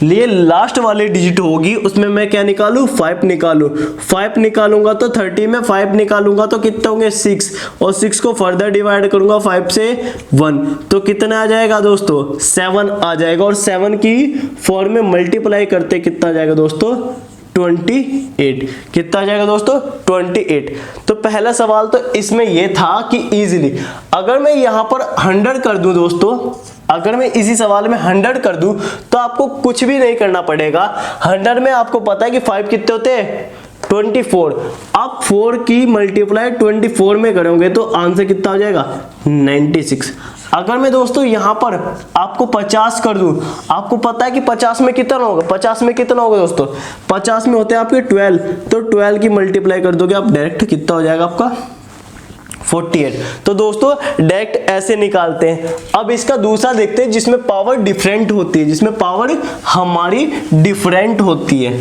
ये लास्ट वाले डिजिट होगी, उसमें मैं क्या निकालूं 5 निकालूं, 5 निकालूंगा तो 30 में 5 निकालूंगा तो कितने होंगे 6, और 6 को फर्दर डिवाइड करूंगा 5 से 1 तो कितना आ जाएगा दोस्तों 7 आ जाएगा, और 7 की 4 में मल्टीप्लाई करते कितना आ जाएगा दोस्तों 28। कितना आ जाएगा दोस्तों 28। तो पहला सवाल तो इसमें यह था कि इजीली अगर मैं यहां पर 100 कर दूं दोस्तों, अगर मैं इसी सवाल में 100 कर दूं तो आपको कुछ भी नहीं करना पड़ेगा। 100 में आपको पता है कि 5 कितने होते हैं 24। आप 4 की मल्टीप्लाई 24 में करोगे तो आंसर कितना हो जाएगा 96। अगर मैं दोस्तों यहां पर आपको 50 कर दूं, आपको पता है कि 50 में कितना होगा, 50 में कितना होगा दोस्तों 50 में होते हैं आपके 12, तो 12 की मल्टीप्लाई कर दोगे आप डायरेक्ट कितना हो जाएगा आपका 48। तो दोस्तों डायरेक्ट ऐसे निकालते हैं। अब इसका दूसरा देखते हैं जिसमें पावर डिफरेंट होती है, जिसमें पावर हमारी डिफरेंट होती है।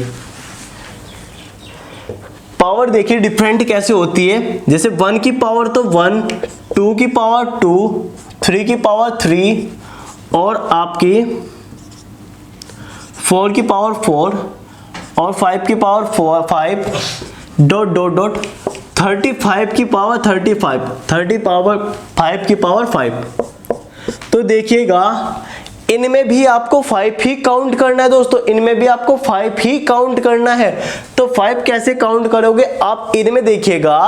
पावर देखिए डिफरेंट कैसे होती है, जैसे 1 की पावर तो 1, 2 की पावर 2, 3 की पावर 3 और आपकी 4 की पावर 4 और 5 की पावर 5 डॉट डॉट डॉट 35 की पावर 35, 30 पावर 5 की पावर 5। तो देखिएगा इनमें भी आपको 5 ही काउंट करना है दोस्तों, इनमें भी आपको 5 ही काउंट करना है। तो 5 कैसे काउंट करोगे आप, इनमें देखिएगा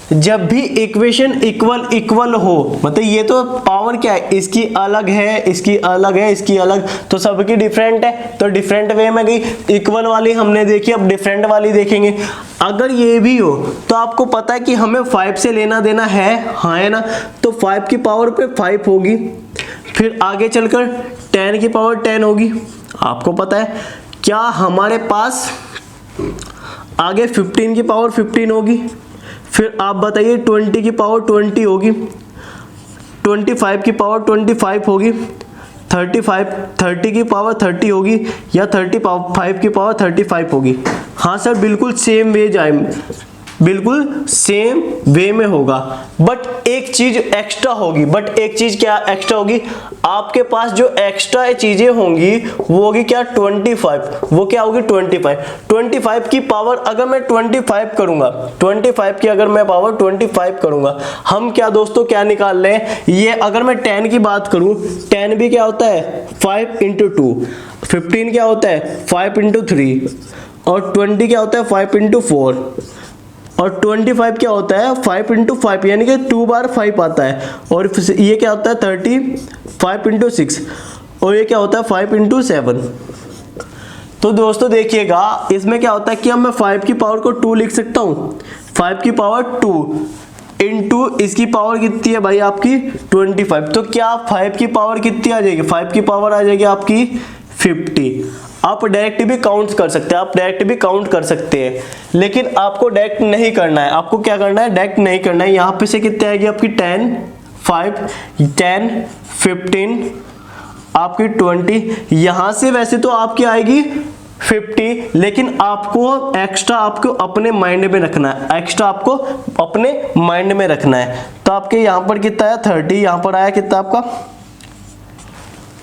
जब भी इक्वेशन इक्वल इक्वल हो, मतलब ये तो पावर क्या है, इसकी अलग है, इसकी अलग है, इसकी अलग, तो सबकी डिफरेंट है, तो डिफरेंट वे में गई। इक्वल वाली हमने देखी, अब डिफरेंट वाली देखेंगे। अगर ये भी हो तो आपको पता है कि हमें 5 से लेना देना है, हाँ है ना, तो 5 की पावर पे 5 होगी, फिर आगे चलकर 10 की पावर 10 होगी, आपको पता है। क्या हमारे पास आगे 15 की पावर 15 होगी, फिर आप बताइए 20 की पावर 20 होगी, 25 की पावर 25 होगी, 30 की पावर 30 होगी, या 35 की पावर 35 होगी। हाँ सर बिल्कुल सेम वे जाए, बिल्कुल सेम वे में होगा, बट एक चीज एक्स्ट्रा होगी। बट एक चीज क्या एक्स्ट्रा होगी? आपके पास जो एक्स्ट्रा चीजें होंगी वो होगी क्या? 25। वो क्या होगी? 25 की पावर अगर मैं 25 करूंगा, 25 की अगर मैं पावर 25 करूंगा, हम क्या दोस्तों क्या निकाल रहे हैं? ये अगर मैं 10 की बात करूं, 10 भी क्या होता है? 5 × 2। 15 क्या होता है? 5 × 3। और 20 क्या होता है? 5 × 4। और 25 क्या होता है? 5 × 5, यानी कि 2 बार 5 आता है। और ये क्या होता है? 30, 5 × 6। और ये क्या होता है? 5 × 7। तो दोस्तों देखिएगा, इसमें क्या होता है कि अब मैं 5 की पावर को 2 लिख सकता हूँ। 5 की पावर 2 इंटू इसकी पावर कितनी है भाई? आपकी 25। तो क्या 5 की पावर कितनी आ जाएगी? 5 की पावर आ जाएगी आपकी 50। आप डायरेक्ट भी काउंट कर सकते हैं, आप डायरेक्ट भी काउंट कर सकते हैं, लेकिन आपको डायरेक्ट नहीं करना है। आपको क्या करना है? डायरेक्ट नहीं करना है। यहाँ पे से कितने आएगी आपकी? 10, 5, 10, 15, आपकी 20। यहाँ से वैसे तो आपकी आएगी 50, लेकिन आपको एक्स्ट्रा आपको अपने माइंड में रखना है, एक्स्ट्रा आपको अपने माइंड में रखना है। तो आपके यहाँ पर कितना आया? 30। यहाँ पर आया कितना आपका?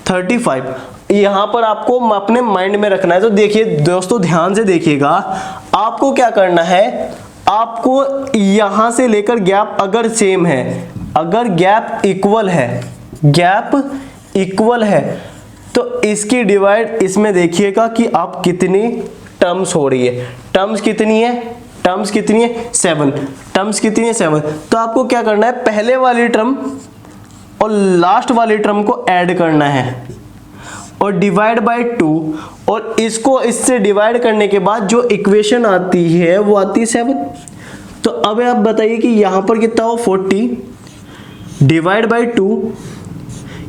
35। यहाँ पर आपको अपने माइंड में रखना है। तो देखिए दोस्तों, ध्यान से देखिएगा, आपको क्या करना है? आपको यहाँ से लेकर गैप अगर सेम है, अगर गैप इक्वल है, गैप इक्वल है, तो इसकी डिवाइड इसमें देखिएगा कि आप कितनी टर्म्स हो रही है। टर्म्स कितनी है? टर्म्स कितनी है? 7। टर्म्स कितनी है? 7। तो आपको क्या करना है? पहले वाली टर्म और लास्ट वाली टर्म को ऐड करना है और डिवाइड बाय 2, और इसको इससे डिवाइड करने के बाद जो इक्वेशन आती है वो आती है 7। तो अब आप बताइए कि यहां पर कितना हो? 40 डिवाइड बाय 2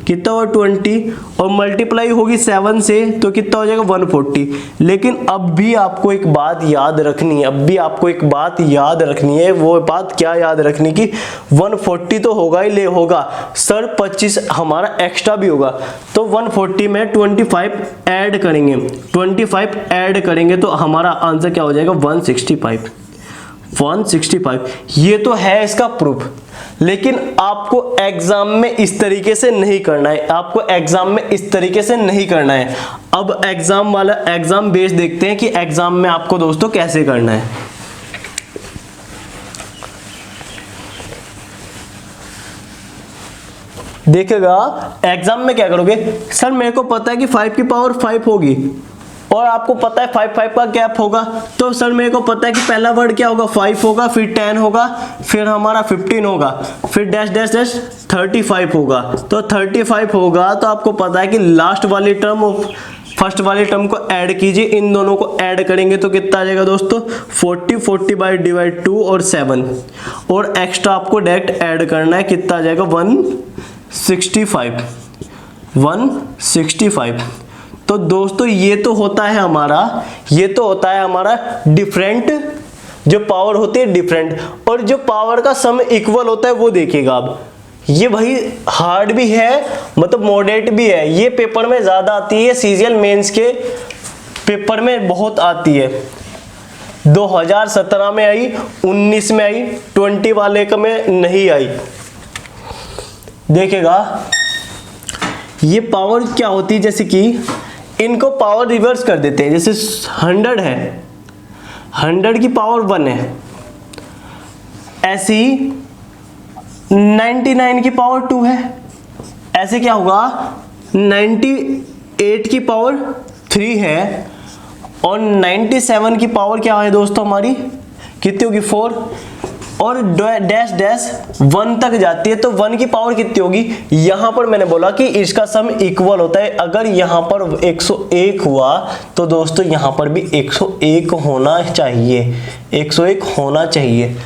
कितना हो? 20, और मल्टीप्लाई होगी 7 से तो कितना हो जाएगा? 140। लेकिन अब भी आपको एक बात याद रखनी है, अब भी आपको एक बात याद रखनी है। वो बात क्या याद रखनी कि 140 तो होगा ही, ले होगा सर 25 हमारा एक्स्ट्रा भी होगा। तो 140 में 25 ऐड करेंगे, 25 ऐड करेंगे तो हमारा आंसर क्या हो जाएगा? 165। 165। ये तो है इसका प्रूफ, लेकिन आपको एग्जाम में इस तरीके से नहीं करना है, आपको एग्जाम में इस तरीके से नहीं करना है। अब एग्जाम वाला एग्जाम बेस देखते हैं कि एग्जाम में आपको दोस्तों कैसे करना है। देखिएगा एग्जाम में क्या करोगे? सर मेरे को पता है कि 5 की पावर 5 होगी, और आपको पता है 5 का गैप होगा। तो सर मेरे को पता है कि पहला वर्ड क्या होगा? 5 होगा, फिर 10 होगा, फिर हमारा 15 होगा, फिर डैश डैश डैश 35 होगा। तो 35 होगा, तो आपको पता है कि लास्ट वाली टर्म और फर्स्ट वाली टर्म को ऐड कीजिए, इन दोनों को ऐड करेंगे तो कितना आ जाएगा दोस्तों? 40 बाई डिवाइड 2 और 7, और एक्स्ट्रा आपको डायरेक्ट ऐड करना है। कितना आ जाएगा? 165। 165। तो दोस्तों ये तो होता है हमारा डिफरेंट, जो पावर होती है डिफरेंट, और जो पावर का सम इक्वल होता है वो देखिएगा आप। ये भाई हार्ड भी है, मतलब मॉडरेट भी है। ये पेपर में ज्यादा आती है, सीजीएल मेंस के पेपर में बहुत आती है। 2017 में आई, 19 में आई, 20 वाले का में नहीं आई। देखिएगा ये पावर क्या होती है, जैसे कि इनको पावर रिवर्स कर देते हैं। जैसे 100 है, 100 की पावर 1 है, ऐसे ही 99 की पावर 2 है, ऐसे क्या होगा? 98 की पावर 3 है, और 97 की पावर क्या है दोस्तों हमारी? कितनी होगी? 4, और डैश डैश 1 तक जाती है, तो 1 की पावर कितनी होगी? यहां पर मैंने बोला कि इसका सम इक्वल होता है। अगर यहां पर 101 हुआ तो दोस्तों यहां पर भी 101 होना चाहिए, 101 होना चाहिए।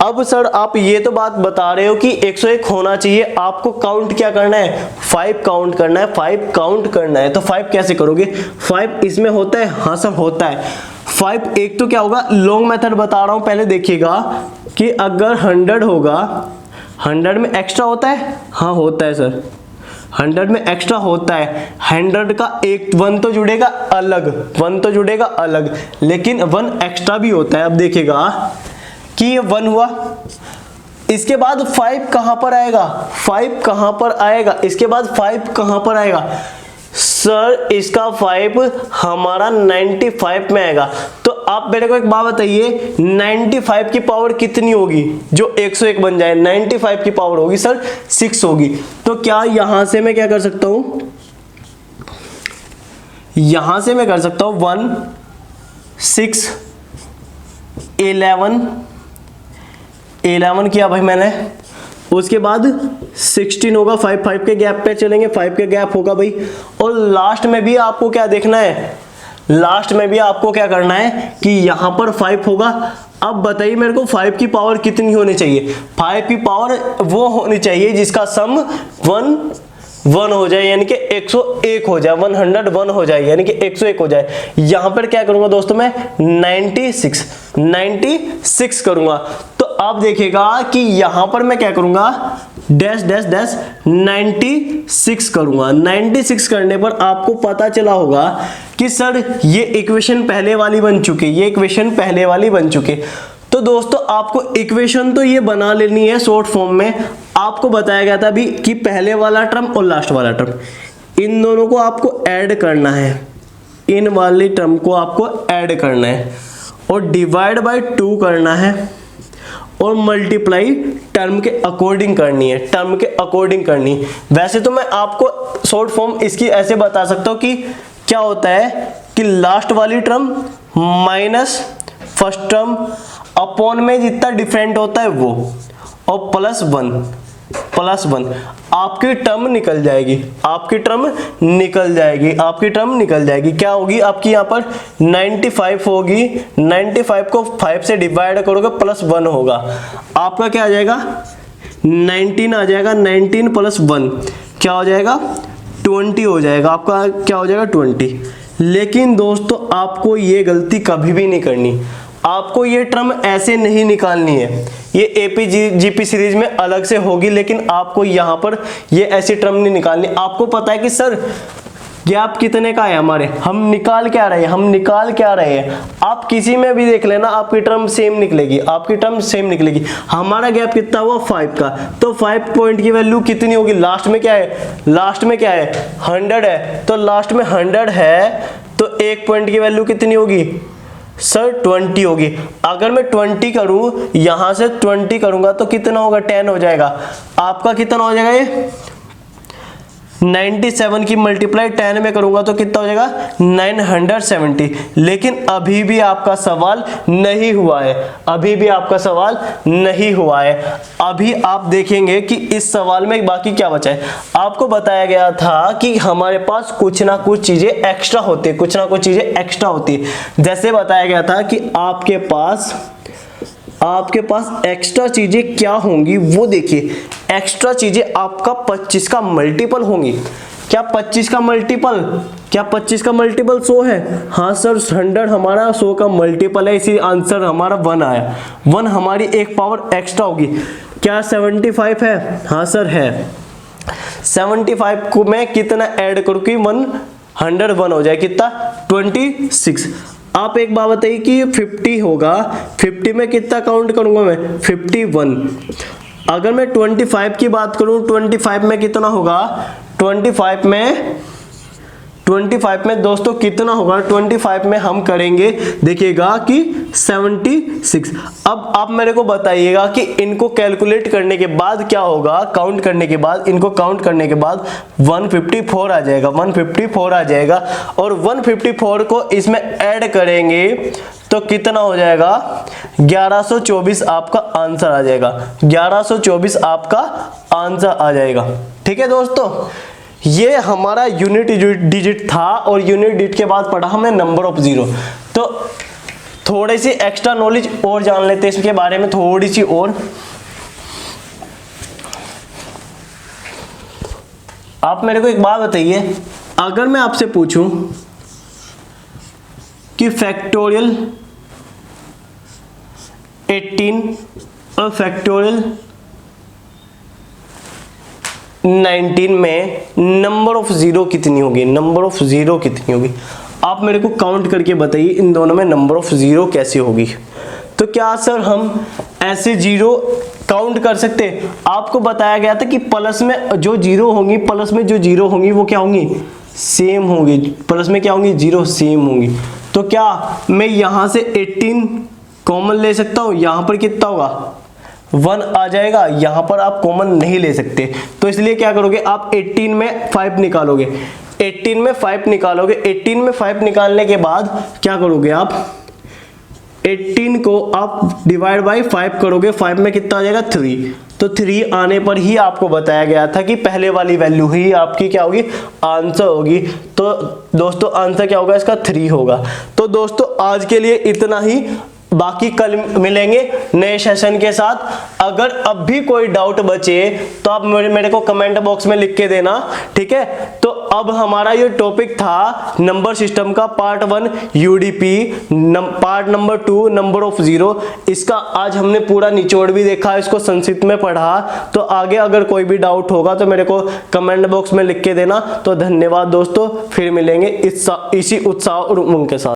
अब सर आप ये तो बात बता रहे हो कि 101 होना चाहिए, आपको काउंट क्या करना है? 5 काउंट करना है, 5 काउंट करना है। तो 5 कैसे करोगे? 5 इसमें होता है? हाँ सर होता है। 5 एक तो क्या होगा? लॉन्ग मेथड बता रहा हूं, पहले देखिएगा कि अगर 100 होगा, 100 में एक्स्ट्रा होता है? हाँ होता है सर, 100 में एक्स्ट्रा होता है। 100 का एक 1 तो जुड़ेगा अलग, 1 तो जुड़ेगा अलग, लेकिन 1 एक्स्ट्रा भी होता है। अब देखिएगा कि ये 1 हुआ। इसके बाद 5 कहां पर आएगा, 5 कहां पर आएगा, इसके बाद 5 कहां पर आएगा सर, इसका 5 हमारा 95 में आएगा। तो आप मेरे को एक बात बताइए, 95 की पावर कितनी होगी जो 101 बन जाए? 95 की पावर होगी सर 6 होगी। तो क्या यहां से मैं क्या कर सकता हूं, यहां से मैं कर सकता हूं 1 6 11 किया भाई मैंने। उसके बाद 16 होगा, 5 के गैप पे चलेंगे, 5 के गैप होगा भाई। और लास्ट में भी आपको क्या देखना है, लास्ट में भी आपको क्या करना है कि यहां पर 5 होगा। अब बताइए मेरे को 5 की पावर कितनी होनी चाहिए? 5 की पावर वो होनी चाहिए जिसका सम 1 हो जाए, यानी कि 101 हो जाए, 101 हो जाए, यानी कि 101 हो जाए। यहां पर क्या करूंगा दोस्तों मैं 96 करूंगा। तो आप देखिएगा कि यहां पर मैं क्या करूंगा डैश डैश डैश 96 करूंगा। 96 करने पर आपको पता चला होगा कि सर ये इक्वेशन पहले वाली बन चुकी, ये इक्वेशन पहले वाली बन चुकी। तो दोस्तों आपको इक्वेशन तो ये बना लेनी है शॉर्ट फॉर्म में। आपको बताया गया था अभी कि पहले वाला टर्म और लास्ट वाला टर्म, इन दोनों को आपको ऐड करना है, इन वाली टर्म को आपको ऐड करना है और डिवाइड बाय 2 करना है और मल्टीप्लाई टर्म के अकॉर्डिंग करनी है, टर्म के अकॉर्डिंग करनी है। वैसे तो मैं आपको शॉर्ट फॉर्म इसकी ऐसे बता सकता हूं कि क्या होता है कि लास्ट वाली term minus first term upon में जितना डिफरेंट होता है वो, और प्लस वन आपकी टर्म निकल जाएगी, आपकी टर्म निकल जाएगी, आपकी टर्म निकल जाएगी। क्या होगी आपकी यहाँ पर 95 होगी, 95 को 5 से डिवाइड करोगे +1 होगा, आपका क्या आ जाएगा 19 आ जाएगा। 19 + 1 क्या हो जाएगा 20 हो जाएगा, आपका क्या हो जाएगा 20। लेकिन दोस्तों आपको ये गलती कभी भी नहीं करनी, आपको ये टर्म ऐसे नहीं निकालनी है। ये एपीजीपी सीरीज में अलग से होगी, लेकिन आपको यहाँ पर ये ऐसी टर्म नहीं निकालनी। आपको पता है कि सर गैप कितने का है हमारे, हम निकाल क्या रहे हैं, आप किसी में भी देख लेना आपकी टर्म सेम निकलेगी, आपकी टर्म सेम निकलेगी। हमारा गैप कितना हुआ 5 का, तो 5 पॉइंट की वैल्यू कितनी होगी, लास्ट में क्या है 100 है, तो लास्ट में 100 है तो 1 पॉइंट की वैल्यू कितनी होगी सर 20 होगी। अगर मैं 20 करूं, यहां से 20 करूंगा तो कितना होगा 10 हो जाएगा। आपका कितना हो जाएगा ये 97 की मल्टीप्लाई 10 में करूंगा तो कितना हो जाएगा 970। लेकिन अभी भी आपका सवाल नहीं हुआ है, अभी भी आपका सवाल नहीं हुआ है। अभी आप देखेंगे कि इस सवाल में बाकी क्या बचा है। आपको बताया गया था कि हमारे पास कुछ ना कुछ चीजें एक्स्ट्रा होती है, कुछ ना कुछ चीजें एक्स्ट्रा होती है। जैसे बताया गया था कि आपके पास एक्स्ट्रा चीजें क्या होंगी वो देखिए। एक्स्ट्रा चीजें आपका 25 का मल्टीपल होंगी। क्या 25 का मल्टीपल 100 है? हाँ सर 100 हमारा 100 का मल्टीपल है, इसी आंसर हमारा 1 आया। 1 हमारी एक पावर एक्स्ट्रा होगी। क्या 75 है? हाँ सर है। 75 को मैं कितना ऐड करूँ कि 101 हो जाए, कितना 26। आप एक बात बताइए कि 50 होगा, 50 में कितना काउंट करूंगा मैं 51। अगर मैं 25 की बात करूं, 25 में कितना होगा 25 में दोस्तों कितना होगा 25 में हम करेंगे देखिएगा कि 76। अब आप मेरे को बताइएगा कि इनको कैलकुलेट करने के बाद क्या होगा, काउंट करने के बाद, इनको काउंट करने के बाद 154 आ जाएगा, 154 आ जाएगा। और 154 को इसमें ऐड करेंगे तो कितना हो जाएगा 1124 आपका आंसर आ जाएगा, 1124 आपका आंसर आ जाएगा। ठीक है दोस्तों, ये हमारा यूनिट डिजिट था और यूनिट डिजिट के बाद पढ़ा हमने नंबर ऑफ जीरो। तो थोड़ी सी एक्स्ट्रा नॉलेज और जान लेते हैं इसके बारे में, थोड़ी सी और। आप मेरे को एक बात बताइए, अगर मैं आपसे पूछूं कि फैक्टोरियल 18 और फैक्टोरियल 19 में नंबर ऑफ जीरो कितनी होगी, नंबर ऑफ जीरो कितनी होगी, आप मेरे को काउंट करके बताइए इन दोनों में नंबर ऑफ जीरो कैसी होगी। तो क्या सर हम ऐसे जीरो काउंट कर सकते हैं। आपको बताया गया था कि प्लस में जो जीरो होंगी, प्लस में जो जीरो होंगी वो क्या होंगी, सेम होंगी। प्लस में क्या होंगी, जीरो सेम होंगी। तो क्या मैं यहां से 18 कॉमन ले सकता हूं, यहां पर कितना होगा 1 आ जाएगा, यहां पर आप कॉमन नहीं ले सकते। तो इसलिए क्या करोगे आप 18 में 5 निकालोगे, 18 में 5 निकालोगे। 18 में 5 निकालने के बाद क्या करोगे आप 18 को आप डिवाइड बाई 5 करोगे, 5 में कितना आ जाएगा 3। तो 3 आने पर ही आपको बताया गया था कि पहले वाली वैल्यू ही आपकी क्या होगी, आंसर होगी। तो दोस्तों आंसर क्या होगा इसका 3 होगा। तो दोस्तों आज के लिए इतना ही, बाकी कल मिलेंगे नए सेशन के साथ। अगर अब भी कोई डाउट बचे तो आप मेरे को कमेंट बॉक्स में लिख के देना, ठीक है। तो अब हमारा ये टॉपिक था नंबर सिस्टम का part 1 UDP, part number 2 number of zero. इसका आज हमने पूरा निचोड़ भी देखा, इसको संक्षिप्त में पढ़ा। तो आगे अगर कोई भी डाउट होगा तो मेरे को कमेंट बॉक्स में लिख के देना। तो धन्यवाद दोस्तों, फिर मिलेंगे इसी उत्साह और उमंग के साथ।